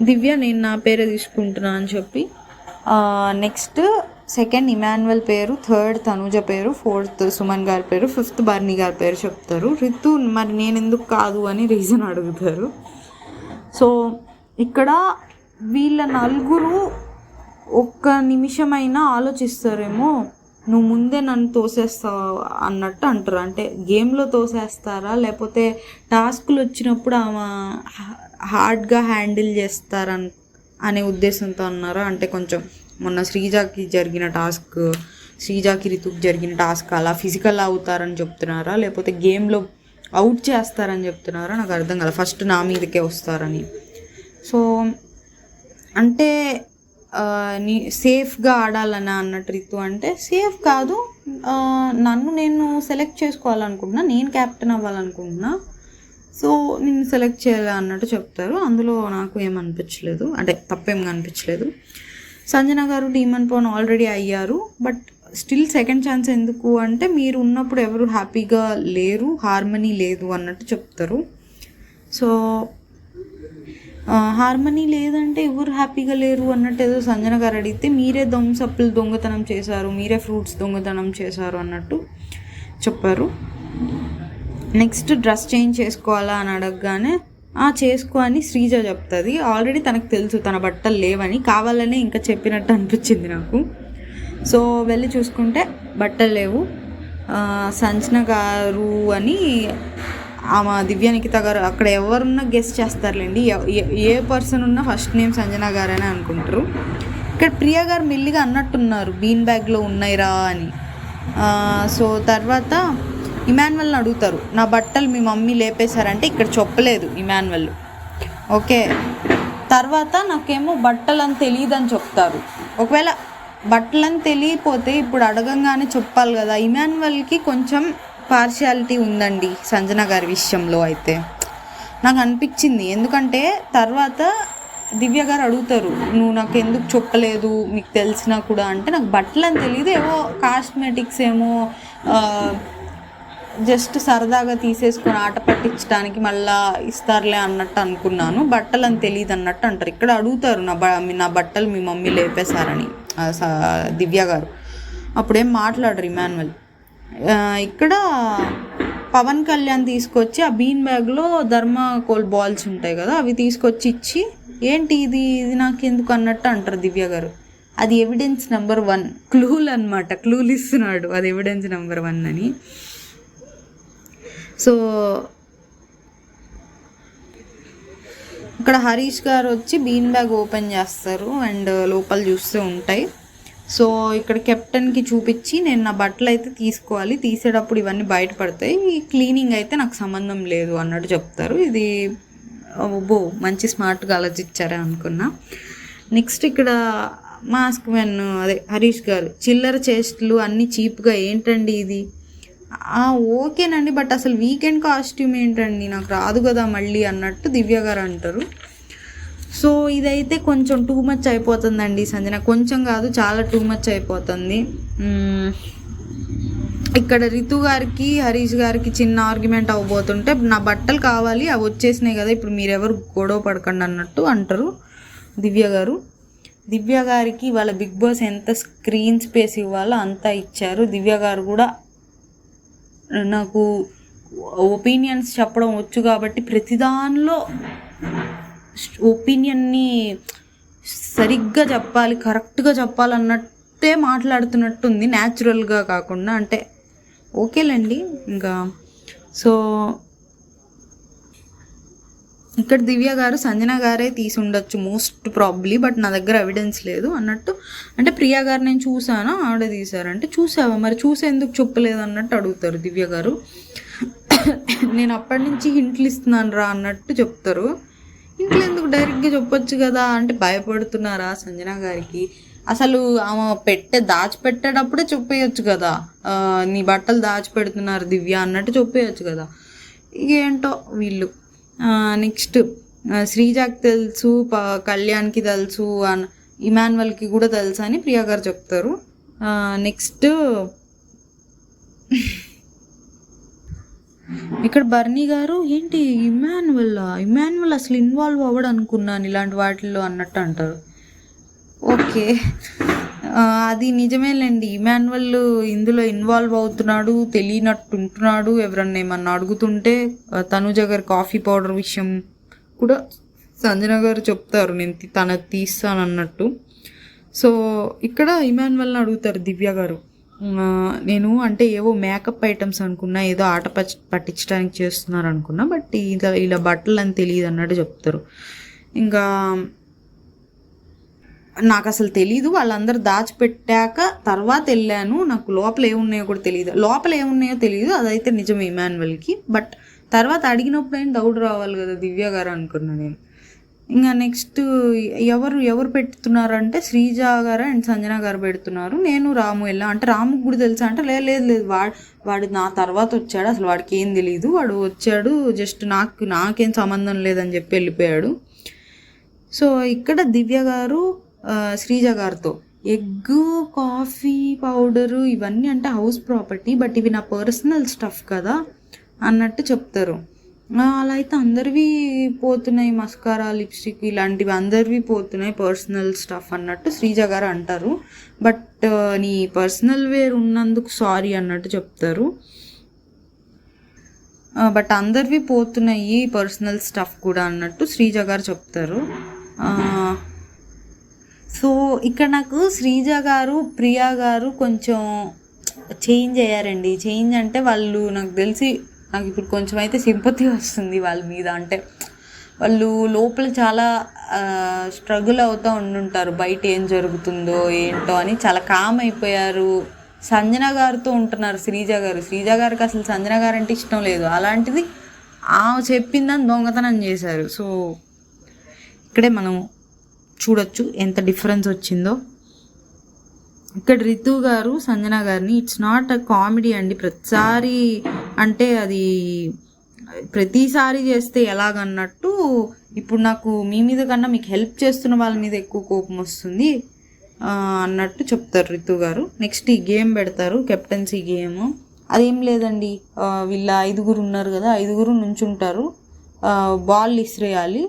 దివ్య నేను నా పేరే తీసుకుంటున్నా అని చెప్పి, నెక్స్ట్ 2nd ఇమాన్యువల్ పేరు, 3rd తనుజ పేరు, 4th సుమన్ గారి పేరు, 5th బర్నీ గారి పేరు చెప్తారు. రితు మరి నేను ఎందుకు కాదు అని రీజన్ అడుగుతారు. సో ఇక్కడ వీళ్ళ నలుగురు ఒక్క నిమిషమైనా ఆలోచిస్తారేమో, నువ్వు ముందే నన్ను తోసేస్తావు అన్నట్టు అంటారు. అంటే గేమ్లో తోసేస్తారా, లేకపోతే టాస్క్లు వచ్చినప్పుడు ఆమె హార్డ్గా హ్యాండిల్ అనే ఉద్దేశంతో అన్నారా? అంటే కొంచెం మొన్న శ్రీజాకి రితుకి జరిగిన టాస్క్ అలా ఫిజికల్ అవుతారని చెప్తున్నారా, లేకపోతే గేమ్లో అవుట్ చేస్తారని చెప్తున్నారా? నాకు అర్థం కాదు. ఫస్ట్ నా మీదకే వస్తారని. సో అంటే సేఫ్గా ఆడాలని అన్నట్టు రితు అంటే సేఫ్ కాదు, నన్ను నేను సెలెక్ట్ చేసుకోవాలనుకుంటున్నా, నేను క్యాప్టెన్ అవ్వాలనుకుంటున్నా, సో నిన్ను సెలెక్ట్ చేయాలి అన్నట్టు చెప్తారు. అందులో నాకు ఏమనిపించలేదు, అంటే తప్పేం కనిపించలేదు. సంజన గారు డీమన్ పవన్ ఆల్రెడీ అయ్యారు, బట్ స్టిల్ సెకండ్ ఛాన్స్ ఎందుకు అంటే మీరు ఉన్నప్పుడు ఎవరు హ్యాపీగా లేరు, హార్మనీ లేదు అన్నట్టు చెప్తారు. సో హార్మనీ లేదంటే ఎవరు హ్యాపీగా లేరు అన్నట్టు ఏదో సంజన గారు అడిగితే మీరే సప్పులు దొంగతనం చేశారు, మీరే ఫ్రూట్స్ దొంగతనం చేశారు అన్నట్టు చెప్పారు. నెక్స్ట్ డ్రెస్ చేంజ్ చేసుకోవాలా అని అడగగానే చేసుకో అని శ్రీజ చెప్తుంది. ఆల్రెడీ తనకు తెలుసు తన బట్టలు లేవని, కావాలనే ఇంకా చెప్పినట్టు అనిపించింది నాకు. సో వెళ్ళి చూసుకుంటే బట్టలు లేవు. సంజన గారు అని ఆమె దివ్యానికిత గారు అక్కడ ఎవరున్నా గెస్ట్ చేస్తారులేండి. ఏ పర్సన్ ఉన్నా ఫస్ట్ నేమ్ సంజన గారని అనుకుంటారు. ఇక్కడ ప్రియా గారు మెల్లిగా అన్నట్టున్నారు బీన్ బ్యాగ్లో ఉన్నాయిరా అని. సో తర్వాత ఇమాన్యువల్ని అడుగుతారు, నా బట్టలు మీ మమ్మీ లేపేశారంటే ఇక్కడ చెప్పలేదు ఇమాన్యువల్. ఓకే, తర్వాత నాకేమో బట్టలు అని తెలియదని చెప్తారు. ఒకవేళ బట్టలని తెలియపోతే ఇప్పుడు అడగంగానే చెప్పాలి కదా. ఇమాన్యువల్కి కొంచెం పార్షియాలిటీ ఉందండి సంజన గారి విషయంలో అయితే నాకు అనిపించింది. ఎందుకంటే తర్వాత దివ్య గారు అడుగుతారు, నువ్వు నాకు ఎందుకు చెప్పలేదు మీకు తెలిసినా కూడా అంటే, నాకు బట్టలని తెలియదు, ఏవో కాస్మెటిక్స్ ఏమో జస్ట్ సరదాగా తీసేసుకొని ఆట పట్టించడానికి మళ్ళీ ఇస్తారులే అన్నట్టు అనుకున్నాను, బట్టలని తెలియదు అన్నట్టు అంటారు. ఇక్కడ అడుగుతారు నా బట్టలు మీ మమ్మీ లేపేశారని దివ్య గారు. అప్పుడేం మాట్లాడరు ఇమాన్యువల్. ఇక్కడ పవన్ కళ్యాణ్ తీసుకొచ్చి ఆ బీన్ బ్యాగ్లో ధర్మాకోల్ బాల్స్ ఉంటాయి కదా, అవి తీసుకొచ్చి ఇచ్చి ఏంటి ఇది నాకు ఎందుకు అన్నట్టు అంటారు దివ్య గారు. అది ఎవిడెన్స్ నెంబర్ 1, క్లూలు అనమాట, క్లూలు ఇస్తున్నాడు, అది ఎవిడెన్స్ నెంబర్ 1 అని. సో ఇక్కడ హరీష్ గారు వచ్చి బీన్ బ్యాగ్ ఓపెన్ చేస్తారు అండ్ లోపల చూస్తూ ఉంటాయి. సో ఇక్కడ కెప్టెన్కి చూపించి నేను నా బట్టలు అయితే తీసుకోవాలి, తీసేటప్పుడు ఇవన్నీ బయటపడతాయి, ఈ క్లీనింగ్ అయితే నాకు సంబంధం లేదు అన్నట్టు చెప్తారు. ఇది మంచి స్మార్ట్గా ఆలోచించారే అనుకున్నా. నెక్స్ట్ ఇక్కడ మాస్క్ మెన్ అదే హరీష్ గారు, చిల్లర చేష్టలు అన్నీ చీప్గా ఏంటండి ఇది. ఓకేనండి, బట్ అసలు వీకెండ్ కాస్ట్యూమ్ ఏంటండి నాకు రాదు కదా మళ్ళీ అన్నట్టు దివ్య గారు అంటారు. సో ఇదైతే కొంచెం టూ మచ్ అయిపోతుందండి సంజన, కొంచెం కాదు చాలా టూ మచ్ అయిపోతుంది. ఇక్కడ రితు గారికి హరీష్ గారికి చిన్న ఆర్గ్యుమెంట్ అవ్వబోతుంటే, నా బట్టలు కావాలి అవి వచ్చేసినాయి కదా ఇప్పుడు మీరెవరు గొడవ పడకండి అన్నట్టు అంటారు దివ్య గారు. దివ్య గారికి వాళ్ళ బిగ్ బాస్ ఎంత స్క్రీన్ స్పేస్ ఇవ్వాలో అంతా ఇచ్చారు. దివ్య గారు కూడా నాకు ఒపీనియన్స్ చెప్పడం వచ్చు కాబట్టి ప్రతిదానిలో ఒపీనియన్ని సరిగ్గా చెప్పాలి, కరెక్ట్గా చెప్పాలన్నట్టే మాట్లాడుతున్నట్టుంది, న్యాచురల్గా కాకుండా. అంటే ఓకేలేండి ఇంకా. సో ఇక్కడ దివ్య గారు సంజన గారే తీసి ఉండొచ్చు మోస్ట్ ప్రాబ్లీ, బట్ నా దగ్గర ఎవిడెన్స్ లేదు అన్నట్టు. అంటే ప్రియా గారు నేను చూసాను ఆవిడ తీశారంటే, చూసావా మరి చూసి ఎందుకు చెప్పలేదు అన్నట్టు అడుగుతారు దివ్య గారు. నేను అప్పటి నుంచి హింట్లు ఇస్తున్నాను రా అన్నట్టు చెప్తారు. ఇంట్లో ఎందుకు డైరెక్ట్గా చెప్పొచ్చు కదా అంటే భయపడుతున్నారా సంజన గారికి. అసలు ఆమె దాచిపెట్టేటప్పుడే చెప్పేయచ్చు కదా, నీ బట్టలు దాచిపెడుతున్నారు దివ్య అన్నట్టు చెప్పేయచ్చు కదా. ఏంటో వీళ్ళు. నెక్స్ట్ శ్రీజాకి తెలుసు, కళ్యాణ్కి తెలుసు, ఇమాన్యువల్కి కూడా తెలుసు అని ప్రియా గారు చెప్తారు. నెక్స్ట్ ఇక్కడ బర్నీ గారు ఏంటి ఇమాన్యువల్ అసలు ఇన్వాల్వ్ అవ్వడు అనుకున్నాను ఇలాంటి వాటిల్లో అన్నట్టు అంటారు. ఓకే, అది నిజమేలేండి, ఇమాన్యువల్ ఇందులో ఇన్వాల్వ్ అవుతున్నాడు, తెలియనట్టు ఉంటున్నాడు. ఎవరన్నా ఏమన్నా అడుగుతుంటే తనుజ గారు కాఫీ పౌడర్ విషయం కూడా సంజన గారు చెప్తారు నేను తనది తీస్తాను అన్నట్టు. సో ఇక్కడ ఇమాన్యువల్ని అడుగుతారు దివ్య గారు, నేను అంటే ఏవో మేకప్ ఐటమ్స్ అనుకున్నా, ఏదో ఆట పట్టించడానికి చేస్తున్నారు అనుకున్నా, బట్ ఇలా బట్టలు అని తెలియదు అన్నట్టు చెప్తారు. ఇంకా నాకు అసలు తెలీదు, వాళ్ళందరూ దాచిపెట్టాక తర్వాత వెళ్ళాను, నాకు లోపల ఏమున్నాయో కూడా తెలియదు, అదైతే నిజం ఇమాన్యువల్కి. బట్ తర్వాత అడిగినప్పుడు ఏం డౌట్ రావాలి కదా దివ్య గారు అనుకున్నా నేను. ఇంకా నెక్స్ట్ ఎవరు పెడుతున్నారంటే శ్రీజ గారు అండ్ సంజన గారు పెడుతున్నారు. నేను రాము వెళ్ళా అంటే రాముకు కూడా తెలుసా అంటే లేదు వాడు నా తర్వాత వచ్చాడు, అసలు వాడికి ఏం తెలియదు, వాడు వచ్చాడు జస్ట్ నాకేం సంబంధం లేదని చెప్పి వెళ్ళిపోయాడు. సో ఇక్కడ దివ్య గారు శ్రీజ గారితో ఎగ్గు, కాఫీ పౌడరు ఇవన్నీ అంటే హౌస్ ప్రాపర్టీ, బట్ ఇవి నా పర్సనల్ స్టఫ్ కదా అన్నట్టు చెప్తారు. అలా అయితే అందరివి పోతున్నాయి, మస్కారా, లిప్స్టిక్ ఇలాంటివి అందరివి పోతున్నాయి పర్సనల్ స్టఫ్ అన్నట్టు శ్రీజ గారు అంటారు. బట్ నీ పర్సనల్ వేర్ ఉన్నందుకు సారీ అన్నట్టు చెప్తారు. బట్ అందరివి పోతున్నాయి పర్సనల్ స్టఫ్ కూడా అన్నట్టు శ్రీజ గారు చెప్తారు. సో ఇక్కడ నాకు శ్రీజ గారు ప్రియా గారు కొంచెం చేంజ్ అయ్యారండి. చేంజ్ అంటే వాళ్ళు నాకు తెలిసి నాకు ఇప్పుడు కొంచెం అయితే సింపతి వస్తుంది వాళ్ళ మీద. అంటే వాళ్ళు లోపల చాలా స్ట్రగుల్ అవుతూ ఉండుంటారు, బయట ఏం జరుగుతుందో ఏంటో అని. చాలా కామ్ అయిపోయారు. సంజన గారితో ఉంటున్నారు శ్రీజ గారికి అసలు సంజన గారు అంటే ఇష్టం లేదు. అలాంటిది ఆమె చెప్పిందని దొంగతనం చేశారు. సో ఇక్కడే మనం చూడొచ్చు ఎంత డిఫరెన్స్ వచ్చిందో. ఇక్కడ రితు గారు సంజన గారిని ఇట్స్ నాట్ అ కామెడీ అండి. ప్రతిసారి అంటే అది ప్రతిసారి చేస్తే ఎలాగన్నట్టు, ఇప్పుడు నాకు మీ మీద కన్నా మీకు హెల్ప్ చేస్తున్న వాళ్ళ మీద ఎక్కువ కోపం వస్తుంది అన్నట్టు చెప్తారు రితు గారు. నెక్స్ట్ ఈ గేమ్ పెడతారు, కెప్టెన్సీ గేమ్. అదేం లేదండి, వీళ్ళ 5 ఉన్నారు కదా, 5 నుంచుంటారు. బాల్ ఇసిరేయాలి,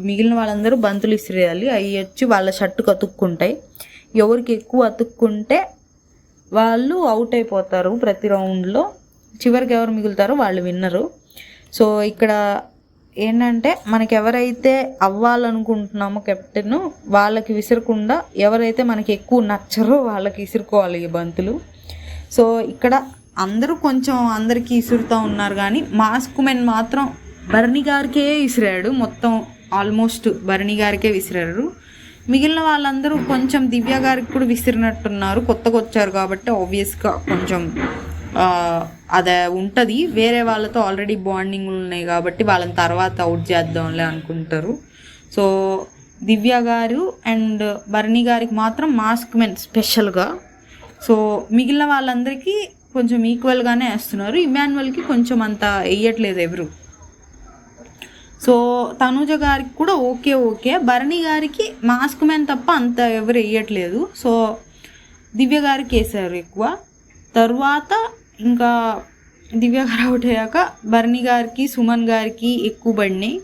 మిగిలిన వాళ్ళందరూ బంతులు ఇసిరేయాలి. అవి వచ్చి వాళ్ళ షర్టుకు అతుక్కుంటాయి. ఎవరికి ఎక్కువ అతుక్కుంటే వాళ్ళు అవుట్ అయిపోతారు ప్రతి రౌండ్లో. చివరికి ఎవరు మిగులుతారో వాళ్ళు విన్నరు. సో ఇక్కడ ఏంటంటే మనకి ఎవరైతే అవ్వాలనుకుంటున్నామో కెప్టెన్, వాళ్ళకి విసరకుండా ఎవరైతే మనకి ఎక్కువ నచ్చరో వాళ్ళకి విసురుకోవాలి ఈ బంతులు. సో ఇక్కడ అందరూ కొంచెం అందరికీ విసురుతూ ఉన్నారు, కానీ మాస్క్ మెన్ మాత్రం భరణి గారికే విసిరాడు. మొత్తం ఆల్మోస్ట్ భరణి గారికే విసిరారు. మిగిలిన వాళ్ళందరూ కొంచెం దివ్య గారికి కూడా విసిరినట్టున్నారు. కొత్తగా వచ్చారు కాబట్టి ఆబ్వియస్గా కొంచెం అదే ఉంటుంది. వేరే వాళ్ళతో ఆల్రెడీ బాండింగ్లు ఉన్నాయి కాబట్టి వాళ్ళని తర్వాత అవుట్ చేద్దాంలే అనుకుంటారు. సో దివ్య గారు అండ్ భరణి గారికి మాత్రం మాస్క్ మెన్ స్పెషల్గా. సో మిగిలిన వాళ్ళందరికీ కొంచెం ఈక్వల్గానే వేస్తున్నారు. ఇమాన్యువల్కి కొంచెం అంత వేయట్లేదు ఎవరు. సో తనూజ గారికి కూడా ఓకే. భరణి గారికి మాస్క్ మ్యాన్ తప్ప అంత ఎవరు వేయట్లేదు. సో దివ్య గారికి వేసారు ఎక్కువ. తర్వాత ఇంకా దివ్య గారు అవుట్ అయ్యాక భరణి గారికి సుమన్ గారికి ఎక్కువ పడినాయి.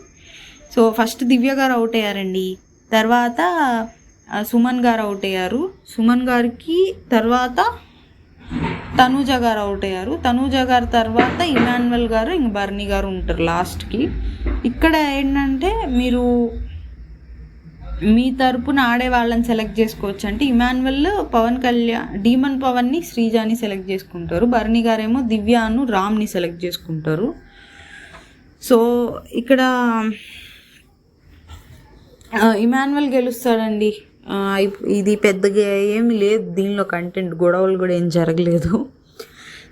సో ఫస్ట్ దివ్య గారు అవుట్ అయ్యారండి, తర్వాత సుమన్ గారు అవుట్ అయ్యారు. సుమన్ గారికి తర్వాత తనూజ గారు అవుట్ అయ్యారు. తనూజ గారు తర్వాత ఇమాన్యువల్ గారు, ఇంక భరణి గారు ఉంటారు లాస్ట్కి. ఇక్కడ ఏంటంటే మీరు మీ తరపున ఆడే వాళ్ళని సెలెక్ట్ చేసుకోవచ్చు. అంటే ఇమాన్యువల్ పవన్ కళ్యాణ్, డీమన్ పవన్ని, శ్రీజాని సెలెక్ట్ చేసుకుంటారు. భరణి గారేమో దివ్యాను, రామ్ని సెలెక్ట్ చేసుకుంటారు. సో ఇక్కడ ఇమాన్యువల్ గెలుస్తాడండి. ఇది పెద్దగా ఏమి లేదు దీనిలో, కంటెంట్ గొడవలు కూడా ఏం జరగలేదు.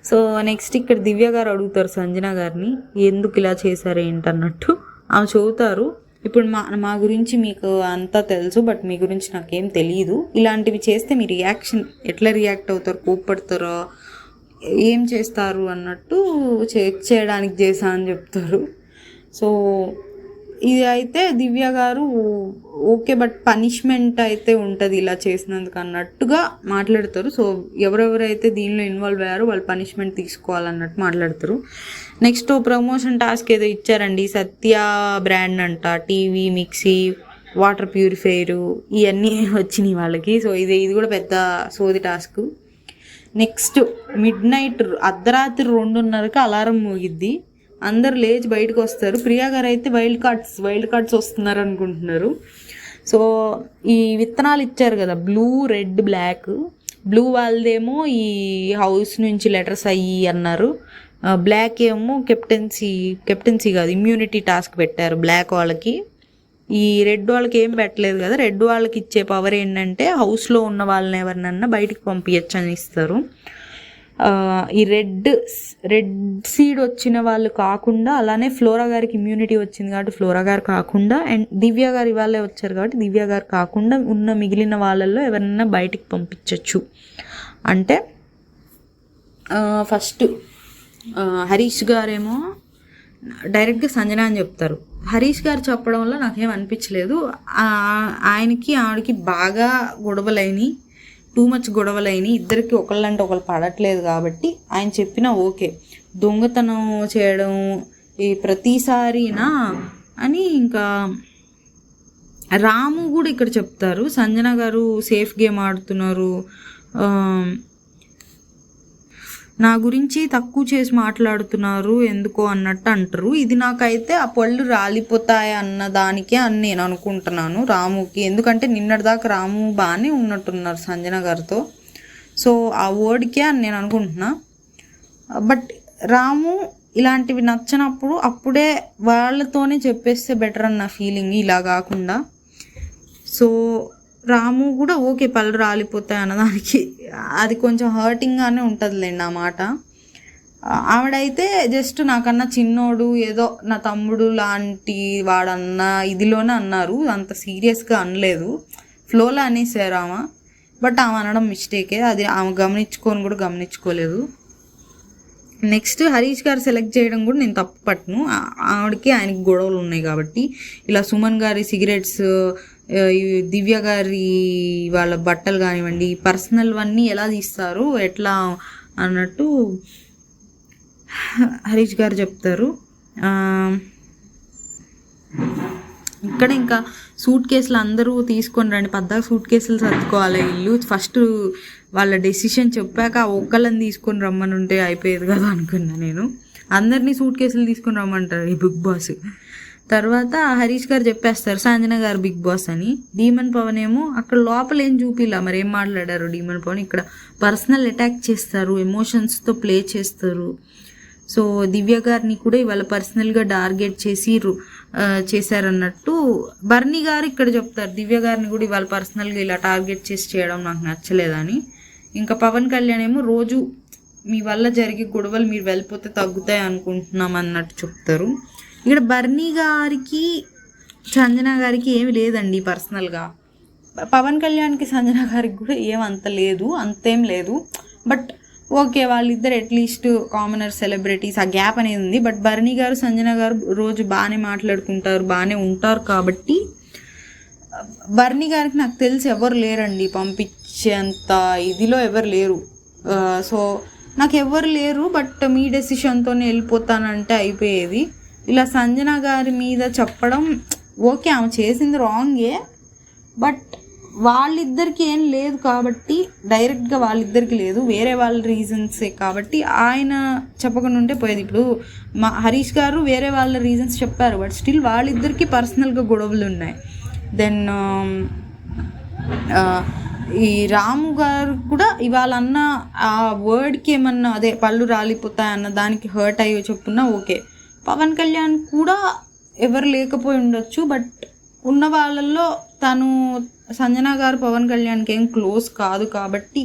సో నెక్స్ట్ ఇక్కడ దివ్య గారు అడుగుతారు సంజన గారిని, ఎందుకు ఇలా చేశారు ఏంటన్నట్టు. ఆమె చెబుతారు, ఇప్పుడు మా గురించి మీకు అంతా తెలుసు, బట్ మీ గురించి నాకేం తెలియదు. ఇలాంటివి చేస్తే మీ రియాక్షన్ ఎట్లా రియాక్ట్ అవుతారు, కోప్పడతారో ఏం చేస్తారు అన్నట్టు చెక్ చేయడానికి చేశా అని చెప్తారు. సో ఇది అయితే దివ్య గారు ఓకే, బట్ పనిష్మెంట్ అయితే ఉంటుంది ఇలా చేసినందుకు అన్నట్టుగా మాట్లాడతారు. సో ఎవరెవరైతే దీనిలో ఇన్వాల్వ్ అయ్యారో వాళ్ళు పనిష్మెంట్ తీసుకోవాలన్నట్టు మాట్లాడతారు. నెక్స్ట్ ప్రమోషన్ టాస్క్ ఏదో ఇచ్చారండి, సత్య బ్రాండ్ అంట, టీవీ, మిక్సీ, వాటర్ ప్యూరిఫైయరు, ఇవన్నీ వచ్చినాయి వాళ్ళకి. సో ఇది కూడా పెద్ద సోది టాస్క్. నెక్స్ట్ మిడ్నైట్ అర్ధరాత్రి 2:30కి అలారం మోగిద్ది. అందరు లేచి బయటకు వస్తారు. ప్రియా గారు అయితే వైల్డ్ కార్డ్స్ వస్తున్నారు అనుకుంటున్నారు. సో ఈ విత్తనాలు ఇచ్చారు కదా, బ్లూ, రెడ్, బ్లాక్. బ్లూ వాళ్ళదేమో ఈ హౌస్ నుంచి లెటర్స్ అయ్యి అన్నారు. బ్లాక్ ఏమో కెప్టెన్సీ కాదు, ఇమ్యూనిటీ టాస్క్ పెట్టారు బ్లాక్ వాళ్ళకి. ఈ రెడ్ వాళ్ళకి ఏం పెట్టలేదు కదా. రెడ్ వాళ్ళకి ఇచ్చే పవర్ ఏంటంటే హౌస్లో ఉన్న వాళ్ళని ఎవరినన్నా బయటికి పంపించచ్చు అని ఇస్తారు. ఈ రెడ్ సీడ్ వచ్చిన వాళ్ళు కాకుండా, అలానే ఫ్లోరా గారికి ఇమ్యూనిటీ వచ్చింది కాబట్టి ఫ్లోరా గారు కాకుండా, అండ్ దివ్య గారు ఇవాళే వచ్చారు కాబట్టి దివ్య గారు కాకుండా ఉన్న మిగిలిన వాళ్ళల్లో ఎవరైనా బయటికి పంపించవచ్చు. అంటే ఫస్ట్ హరీష్ గారేమో డైరెక్ట్గా సంజన అని చెప్తారు. హరీష్ గారు చెప్పడం వల్ల నాకేం అనిపించలేదు. ఆయనకి ఆవిడకి బాగా గొడవలైనవి, టూ మచ్ గొడవలైనవి. ఇద్దరికి ఒకళ్ళంటే ఒకళ్ళు పడట్లేదు కాబట్టి ఆయన చెప్పినా ఓకే. దొంగతనం చేయడం ఈ ప్రతిసారినా అని. ఇంకా రాము కూడా ఇక్కడ చెప్తారు, సంజన గారు సేఫ్ గేమ్ ఆడుతున్నారు, నా గురించి తక్కువ చేసి మాట్లాడుతున్నారు ఎందుకో అన్నట్టు అంటారు. ఇది నాకైతే ఆ పళ్ళు రాలిపోతాయి అన్న దానికే అని నేను అనుకుంటున్నాను రాముకి. ఎందుకంటే నిన్నటిదాకా రాము బాగానే ఉన్నట్టున్నారు సంజన గారితో. సో ఆ వర్డ్కే అని నేను అనుకుంటున్నా. బట్ రాము ఇలాంటివి నచ్చనప్పుడు అప్పుడే వాళ్ళతోనే చెప్పేస్తే బెటర్ అన్న ఫీలింగ్, ఇలా కాకుండా. సో రాము కూడా ఓకే పళ్ళు రాలిపోతాయి అన్నదానికి అది కొంచెం హర్టింగ్గానే ఉంటుందిలేండి ఆ మాట. ఆవిడైతే జస్ట్ నాకన్నా చిన్నోడు, ఏదో నా తమ్ముడు లాంటి వాడన్న ఇదిలోనే అన్నారు, అంత సీరియస్గా అనలేదు, ఫ్లోలో అనేసారు ఆమె. బట్ ఆమె అనడం మిస్టేకే, అది ఆమె గమనించుకోలేదు. నెక్స్ట్ హరీష్ గారు సెలెక్ట్ చేయడం కూడా నేను తప్పు పట్టను, ఆవిడకి ఆయనకి గొడవలు ఉన్నాయి కాబట్టి. ఇలా సుమన్ గారి సిగరెట్స్, దివ్య గారి వాళ్ళ బట్టలు కానివ్వండి, పర్సనల్ అన్నీ ఎలా తీస్తారు ఎట్లా అన్నట్టు హరీష్ గారు చెప్తారు. ఇక్కడ ఇంకా సూట్ కేసులు అందరూ తీసుకొని రండి, పద్దాక సూట్ కేసులు సర్దుకోవాలి ఇల్లు. ఫస్ట్ వాళ్ళ డెసిషన్ చెప్పాక ఒక్కళ్ళని తీసుకొని రమ్మని ఉంటే అయిపోయేది కదా అనుకున్నా నేను. అందరినీ సూట్ కేసులు తీసుకొని రమ్మంటారు ఈ బిగ్ బాస్. తర్వాత హరీష్ గారు చెప్పేస్తారు సంజన గారు బిగ్ బాస్ అని. డీమన్ పవన్ ఏమో అక్కడ లోపల ఏం చూపిలా, మరి ఏం మాట్లాడారు డీమన్ పవన్. ఇక్కడ పర్సనల్ అటాక్ చేస్తారు, ఎమోషన్స్తో ప్లే చేస్తారు. సో దివ్య గారిని కూడా ఇవాళ పర్సనల్గా టార్గెట్ చేశారన్నట్టు బర్నీ గారు ఇక్కడ చెప్తారు, దివ్య గారిని కూడా ఇవాళ పర్సనల్గా ఇలా టార్గెట్ చేసి చేయడం నాకు నచ్చలేదని. ఇంకా పవన్ కళ్యాణ్ ఏమో రోజు మీ వల్ల జరిగే గొడవలు మీరు వెళ్ళిపోతే తగ్గుతాయి అనుకుంటున్నాం అన్నట్టు చెప్తారు. ఇక్కడ బర్నీ గారికి సంజన గారికి ఏమి లేదండి పర్సనల్గా, పవన్ కళ్యాణ్కి సంజన గారికి కూడా ఏమంత లేదు, అంతేం లేదు. బట్ ఓకే వాళ్ళిద్దరు అట్లీస్ట్ కామనర్ సెలబ్రిటీస్, ఆ గ్యాప్ అనేది ఉంది. బట్ బర్నీ గారు సంజన గారు రోజు బాగానే మాట్లాడుకుంటారు, బాగానే ఉంటారు కాబట్టి బర్నీ గారికి నాకు తెలిసి ఎవరు లేరండి పంపించేంత ఇదిలో ఎవరు లేరు. సో నాకు ఎవరు లేరు, బట్ మీ డెసిషన్తోనే వెళ్ళిపోతానంటే అయిపోయేది. ఇలా సంజన గారి మీద చెప్పడం ఓకే, ఆమె చేసింది రాంగే, బట్ వాళ్ళిద్దరికి ఏం లేదు కాబట్టి డైరెక్ట్గా వాళ్ళిద్దరికి లేదు, వేరే వాళ్ళ రీజన్సే కాబట్టి ఆయన చెప్పకుండా ఉంటే పోయేది. ఇప్పుడు హరీష్ గారు వేరే వాళ్ళ రీజన్స్ చెప్పారు, బట్ స్టిల్ వాళ్ళిద్దరికి పర్సనల్గా గొడవలు ఉన్నాయి. దెన్ ఈ రాము గారు కూడా ఇవాళ అన్న ఆ వర్డ్కి ఏమన్నా అదే పళ్ళు రాలిపోతాయి అన్న దానికి హర్ట్ అయ్యో చెప్పున్నా ఓకే. పవన్ కళ్యాణ్ కూడా ఎవరు లేకపోయి ఉండొచ్చు, బట్ ఉన్న వాళ్ళల్లో తను సంజన గారు పవన్ కళ్యాణ్కి ఏం క్లోజ్ కాదు కాబట్టి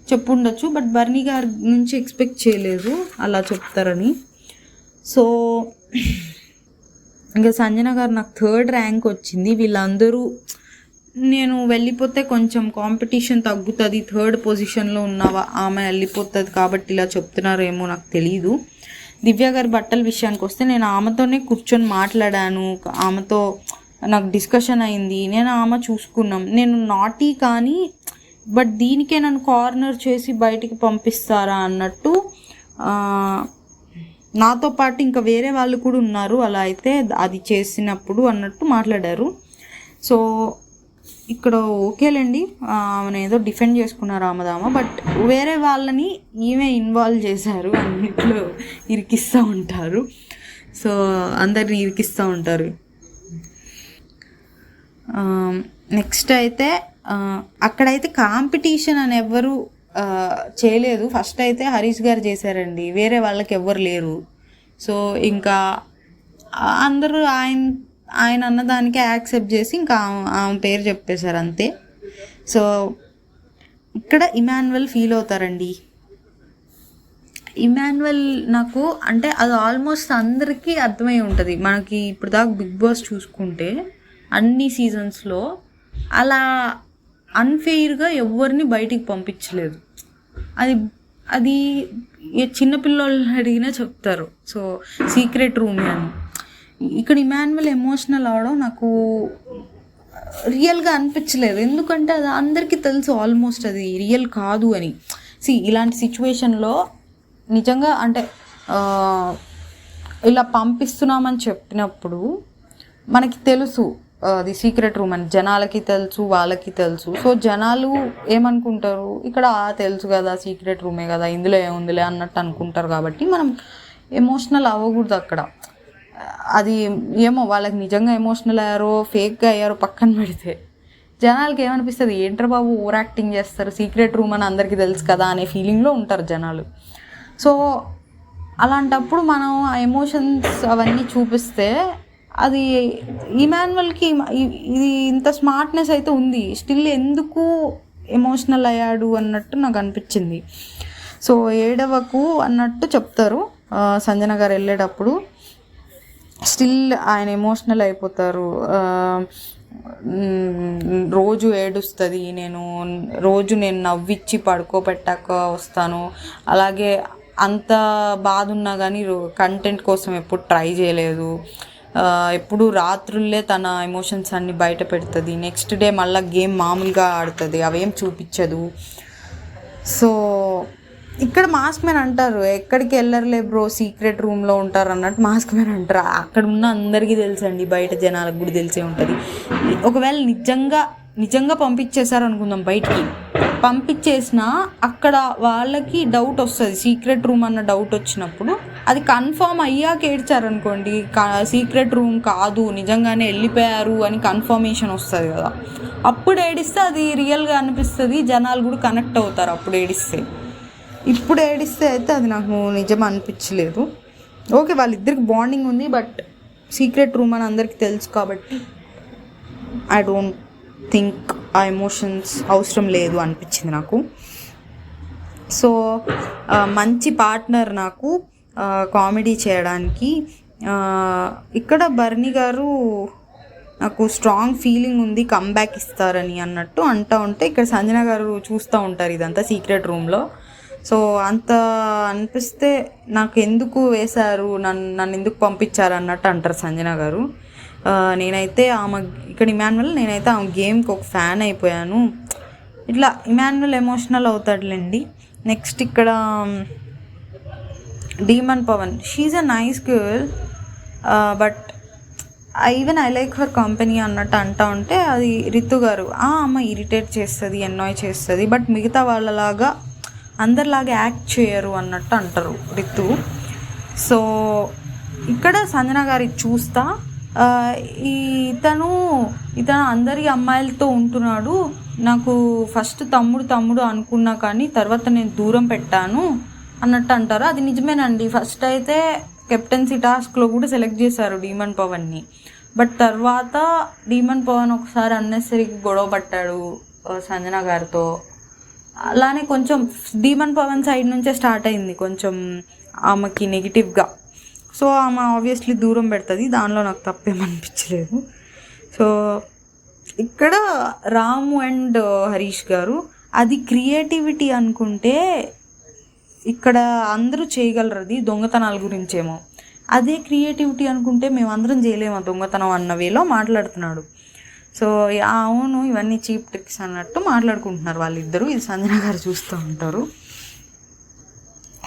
చెప్పుండొచ్చు. బట్ బర్నీ గారి నుంచి ఎక్స్పెక్ట్ చేయలేదు అలా చెప్తారని. సో ఇంకా సంజన గారు నాకు 3rd ర్యాంక్ వచ్చింది. వీళ్ళందరూ నేను వెళ్ళిపోతే కొంచెం కాంపిటీషన్ తగ్గుతుంది, 3rd పొజిషన్లో ఉన్నవా ఆమె వెళ్ళిపోతుంది కాబట్టి ఇలా చెప్తున్నారేమో నాకు తెలీదు. దివ్య గారి బట్టల విషయానికి వస్తే నేను ఆమెతోనే కూర్చొని మాట్లాడాను, ఆమెతో నాకు డిస్కషన్ అయింది, నేను ఆమె చూసుకున్నాం. నేను నాటీ కానీ బట్ దీనికే నన్ను కార్నర్ చేసి బయటికి పంపిస్తారా అన్నట్టు, నాతో పాటు ఇంకా వేరే వాళ్ళు కూడా ఉన్నారు అలా అయితే అది చేసినప్పుడు అన్నట్టు మాట్లాడారు. సో ఇక్కడ ఓకేలేండి, ఆమెను ఏదో డిఫెండ్ చేసుకున్నారు ఆమెదామ, బట్ వేరే వాళ్ళని ఈమె ఇన్వాల్వ్ చేశారు, అన్నిట్లో ఇరికిస్తూ ఉంటారు. సో అందరిని ఇరికిస్తూ ఉంటారు. నెక్స్ట్ అయితే అక్కడైతే కాంపిటీషన్ అని ఎవ్వరు చేయలేదు. ఫస్ట్ అయితే హరీష్ గారు చేశారండి, వేరే వాళ్ళకి ఎవ్వరు లేరు. సో ఇంకా అందరూ ఆయన అన్నదానికే యాక్సెప్ట్ చేసి ఇంకా ఆమె పేరు చెప్పేశారు అంతే. సో ఇక్కడ ఇమాన్యువల్ ఫీల్ అవుతారండి. ఇమాన్యువల్ నాకు అంటే అది ఆల్మోస్ట్ అందరికీ అర్థమై ఉంటుంది. మనకి ఇప్పుడు దాకా బిగ్ బాస్ చూసుకుంటే అన్ని సీజన్స్లో అలా అన్ఫెయిర్గా ఎవరిని బయటికి పంపించలేదు. అది చిన్నపిల్లలు అడిగినా చెప్తారు. సో సీక్రెట్ రూమ్ అని. ఇక్కడ ఇమాన్యువల్ ఎమోషనల్ అవడం నాకు రియల్గా అనిపించలేదు, ఎందుకంటే అది అందరికీ తెలుసు ఆల్మోస్ట్ అది రియల్ కాదు అని. ఇలాంటి సిచ్యువేషన్లో నిజంగా అంటే ఇలా పంపిస్తున్నామని చెప్పినప్పుడు మనకి తెలుసు అది సీక్రెట్ రూమ్ అని, జనాలకి తెలుసు, వాళ్ళకి తెలుసు. సో జనాలు ఏమనుకుంటారు, ఇక్కడ తెలుసు కదా సీక్రెట్ రూమే కదా ఇందులో ఏముందిలే అన్నట్టు అనుకుంటారు. కాబట్టి మనం ఎమోషనల్ అవ్వకూడదు అక్కడ. అది ఏమో వాళ్ళకి నిజంగా ఎమోషనల్ అయ్యారో ఫేక్గా అయ్యారో పక్కన పెడితే జనాలకి ఏమనిపిస్తుంది, ఏంట్రా బాబు ఓవర్ యాక్టింగ్ చేస్తారు, సీక్రెట్ రూమ్ అని అందరికీ తెలుసు కదా అనే ఫీలింగ్లో ఉంటారు జనాలు. సో అలాంటప్పుడు మనం ఆ ఎమోషన్స్ అవన్నీ చూపిస్తే అది ఇమాన్యువల్కి ఇది ఇంత స్మార్ట్నెస్ అయితే ఉంది, స్టిల్ ఎందుకు ఎమోషనల్ అయ్యాడు అన్నట్టు నాకు అనిపించింది. సో ఏడవకు అన్నట్టు చెప్తారు సంజన గారు వెళ్ళేటప్పుడు, స్టిల్ ఆయన ఎమోషనల్ అయిపోతారు. రోజు ఏడుస్తుంది, రోజు నేను నవ్విచ్చి పడుకోబెట్టాక వస్తాను, అలాగే అంత బాధ ఉన్నా కానీ కంటెంట్ కోసం ఎప్పుడు ట్రై చేయలేదు, ఎప్పుడు రాత్రుల్లే తన ఎమోషన్స్ అన్నీ బయట పెడుతుంది, నెక్స్ట్ డే మళ్ళీ గేమ్ మామూలుగా ఆడుతుంది, అవేం చూపించదు. సో ఇక్కడ మాస్క్ మ్యాన్ అంటారు ఎక్కడికి వెళ్ళరులే బ్రో, సీక్రెట్ రూమ్లో ఉంటారు అన్నట్టు మాస్క్ మ్యాన్ అంటారు. అక్కడ ఉన్న అందరికీ తెలుసండి, బయట జనాలకు కూడా తెలిసే ఉంటుంది. ఒకవేళ నిజంగా పంపించేశారు అనుకుందాం, బయటికి పంపించేసినా అక్కడ వాళ్ళకి డౌట్ వస్తుంది, సీక్రెట్ రూమ్ అన్న డౌట్ వచ్చినప్పుడు అది కన్ఫర్మ్ అయ్యాక ఏడ్చారనుకోండి, సీక్రెట్ రూమ్ కాదు నిజంగానే వెళ్ళిపోయారు అని కన్ఫర్మేషన్ వస్తుంది కదా, అప్పుడు ఏడిస్తే అది రియల్గా అనిపిస్తుంది, జనాలు కూడా కనెక్ట్ అవుతారు అప్పుడు ఏడిస్తే. ఇప్పుడు ఏడిస్తే అయితే అది నాకు నిజం అనిపించలేదు. ఓకే వాళ్ళిద్దరికి బాండింగ్ ఉంది, బట్ సీక్రెట్ రూమ్ అని అందరికీ తెలుసు కాబట్టి ఐ డోంట్ థింక్ ఆ ఎమోషన్స్ అవసరం లేదు అనిపించింది నాకు. సో మంచి పార్ట్నర్ నాకు కామెడీ చేయడానికి. ఇక్కడ బర్నీ గారు నాకు స్ట్రాంగ్ ఫీలింగ్ ఉంది కమ్బ్యాక్ ఇస్తారని అన్నట్టు అంటూ ఉంటే, ఇక్కడ సంజన గారు చూస్తూ ఉంటారు ఇదంతా సీక్రెట్ రూమ్లో. సో అంత అనిపిస్తే నాకు ఎందుకు వేశారు, నన్ను ఎందుకు పంపించారు అన్నట్టు అంటారు సంజన గారు. నేనైతే ఇక్కడ ఇమాన్యువల్ నేనైతే ఆమె గేమ్కి ఒక ఫ్యాన్ అయిపోయాను. ఇట్లా ఇమాన్యువల్ ఎమోషనల్ అవుతాడులేండి. నెక్స్ట్ ఇక్కడ demon Pavan, she's a nice girl but even I like her company అన్నట్టు అంటూ ఉంటే, అది రితు గారు అమ్మ ఇరిటేట్ చేస్తుంది, ఎన్నాయ్ చేస్తుంది, బట్ మిగతా వాళ్ళలాగా అందరిలాగా యాక్ట్ చేయరు అన్నట్టు అంటారు రితు. సో ఇక్కడ సంజన గారి చూస్తా ఇతను అందరి అమ్మాయిలతో ఉంటున్నాడు, నాకు ఫస్ట్ తమ్ముడు అనుకున్నా కానీ తర్వాత నేను దూరం పెట్టాను అన్నట్టు అంటారు. అది నిజమేనండి, ఫస్ట్ అయితే కెప్టెన్సీ టాస్క్లో కూడా సెలెక్ట్ చేశారు డీమన్ పవన్ని, బట్ తర్వాత డీమన్ పవన్ ఒకసారి అన్నెసరికి గొడవ పట్టాడు సంజన గారితో. అలానే కొంచెం డీమన్ పవన్ సైడ్ నుంచే స్టార్ట్ అయింది కొంచెం ఆమెకి నెగిటివ్గా. సో ఆమె ఆబ్వియస్లీ దూరం పెడుతుంది, దానిలో నాకు తప్పేమనిపించలేదు. సో ఇక్కడ రాము అండ్ హరీష్ గారు, అది క్రియేటివిటీ అనుకుంటే ఇక్కడ అందరూ చేయగలరు, అది దొంగతనాల గురించేమో. అదే క్రియేటివిటీ అనుకుంటే మేమందరం చేయలేము దొంగతనం అన్న వేలో మాట్లాడుతున్నాడు. సో అవును ఇవన్నీ చీప్ ట్రిక్స్ అన్నట్టు మాట్లాడుకుంటున్నారు వాళ్ళిద్దరూ. ఇది సంజన గారు చూస్తూ ఉంటారు.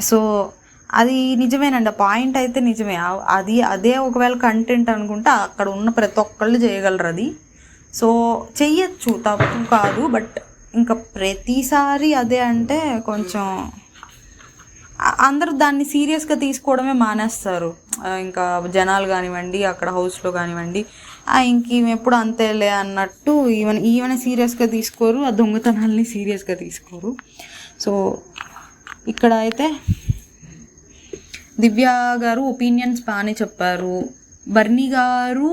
సో అది నిజమేనండి, ఆ పాయింట్ అయితే నిజమే. అదే ఒకవేళ కంటెంట్ అనుకుంటే అక్కడ ఉన్న ప్రతి ఒక్కళ్ళు చేయగలరు అది. సో చెయ్యొచ్చు, తప్పు కాదు, బట్ ఇంకా ప్రతిసారి అదే అంటే కొంచెం అందరూ దాన్ని సీరియస్గా తీసుకోవడమే మానేస్తారు. ఇంకా జనాలు కానివ్వండి, అక్కడ హౌస్లో కానివ్వండి, ఇంక ఈమె ఎప్పుడు అంతేలే అన్నట్టు ఈవెన్ సీరియస్గా తీసుకోరు, ఆ దొంగతనాల్ని సీరియస్గా తీసుకోరు. సో ఇక్కడ అయితే దివ్య గారు ఒపీనియన్స్ బాగానే చెప్పారు. బర్నీ గారు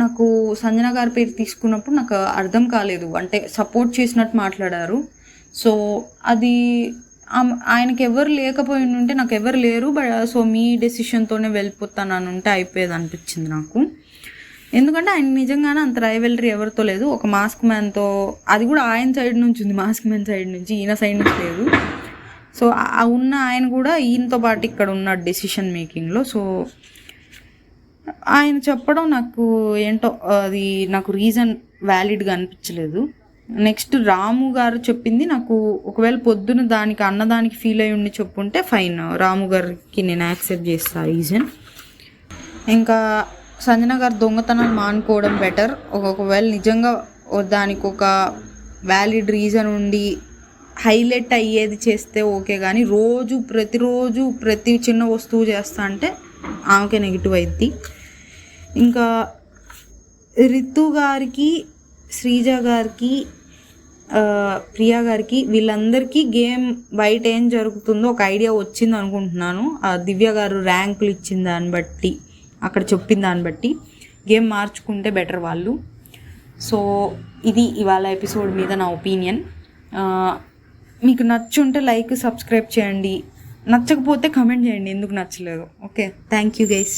నాకు సంజన గారి పేరు తీసుకున్నప్పుడు నాకు అర్థం కాలేదు, అంటే సపోర్ట్ చేసినట్టు మాట్లాడారు. సో అది ఆయనకి ఎవరు లేకపోయి ఉంటే, నాకు ఎవరు లేరు సో మీ డెసిషన్తోనే వెళ్ళిపోతాను అని ఉంటే అయిపోయేది అనిపించింది నాకు. ఎందుకంటే ఆయన నిజంగానే అంత రైవెలరీ ఎవరితో లేదు, ఒక మాస్క్ మ్యాన్తో, అది కూడా ఆయన సైడ్ నుంచి ఉంది, మాస్క్ మ్యాన్ సైడ్ నుంచి, ఈయన సైడ్ నుంచి లేదు. సో ఉన్న ఆయన కూడా ఈయనతో పాటు ఇక్కడ ఉన్న డెసిషన్ మేకింగ్లో. సో ఆయన చెప్పడం నాకు ఏంటో అది నాకు రీజన్ వ్యాలిడ్గా అనిపించలేదు. నెక్స్ట్ రాము గారు చెప్పింది నాకు ఒకవేళ పొద్దున దానికి అన్నదానికి ఫీల్ అయ్యి ఉండి చెప్పుంటే ఫైన్, రాము గారికి నేను యాక్సెప్ట్ చేస్తాను రీజన్. ఇంకా సంజన గారు దొంగతనాలు మానుకోవడం బెటర్. ఒకవేళ నిజంగా దానికి ఒక వ్యాలిడ్ రీజన్ ఉండి హైలైట్ అయ్యేది చేస్తే ఓకే, కానీ ప్రతిరోజు ప్రతి చిన్న వస్తువు చేస్తా అంటే ఆమెకే నెగిటివ్ అయింది. ఇంకా రితు గారికి, శ్రీజ గారికి ప్రియా గారికి వీళ్ళందరికీ గేమ్ బయట ఏం జరుగుతుందో ఒక ఐడియా వచ్చింది అనుకుంటున్నాను. దివ్య గారు ర్యాంకులు ఇచ్చిన దాన్ని బట్టి, అక్కడ చెప్పిన దాన్ని బట్టి గేమ్ మార్చుకుంటే బెటర్ వాళ్ళు. సో ఇది ఇవాళ ఎపిసోడ్ మీద నా ఒపీనియన్. మీకు నచ్చుంటే లైక్, సబ్స్క్రైబ్ చేయండి. నచ్చకపోతే కమెంట్ చేయండి ఎందుకు నచ్చలేదు. Okay, thank you guys.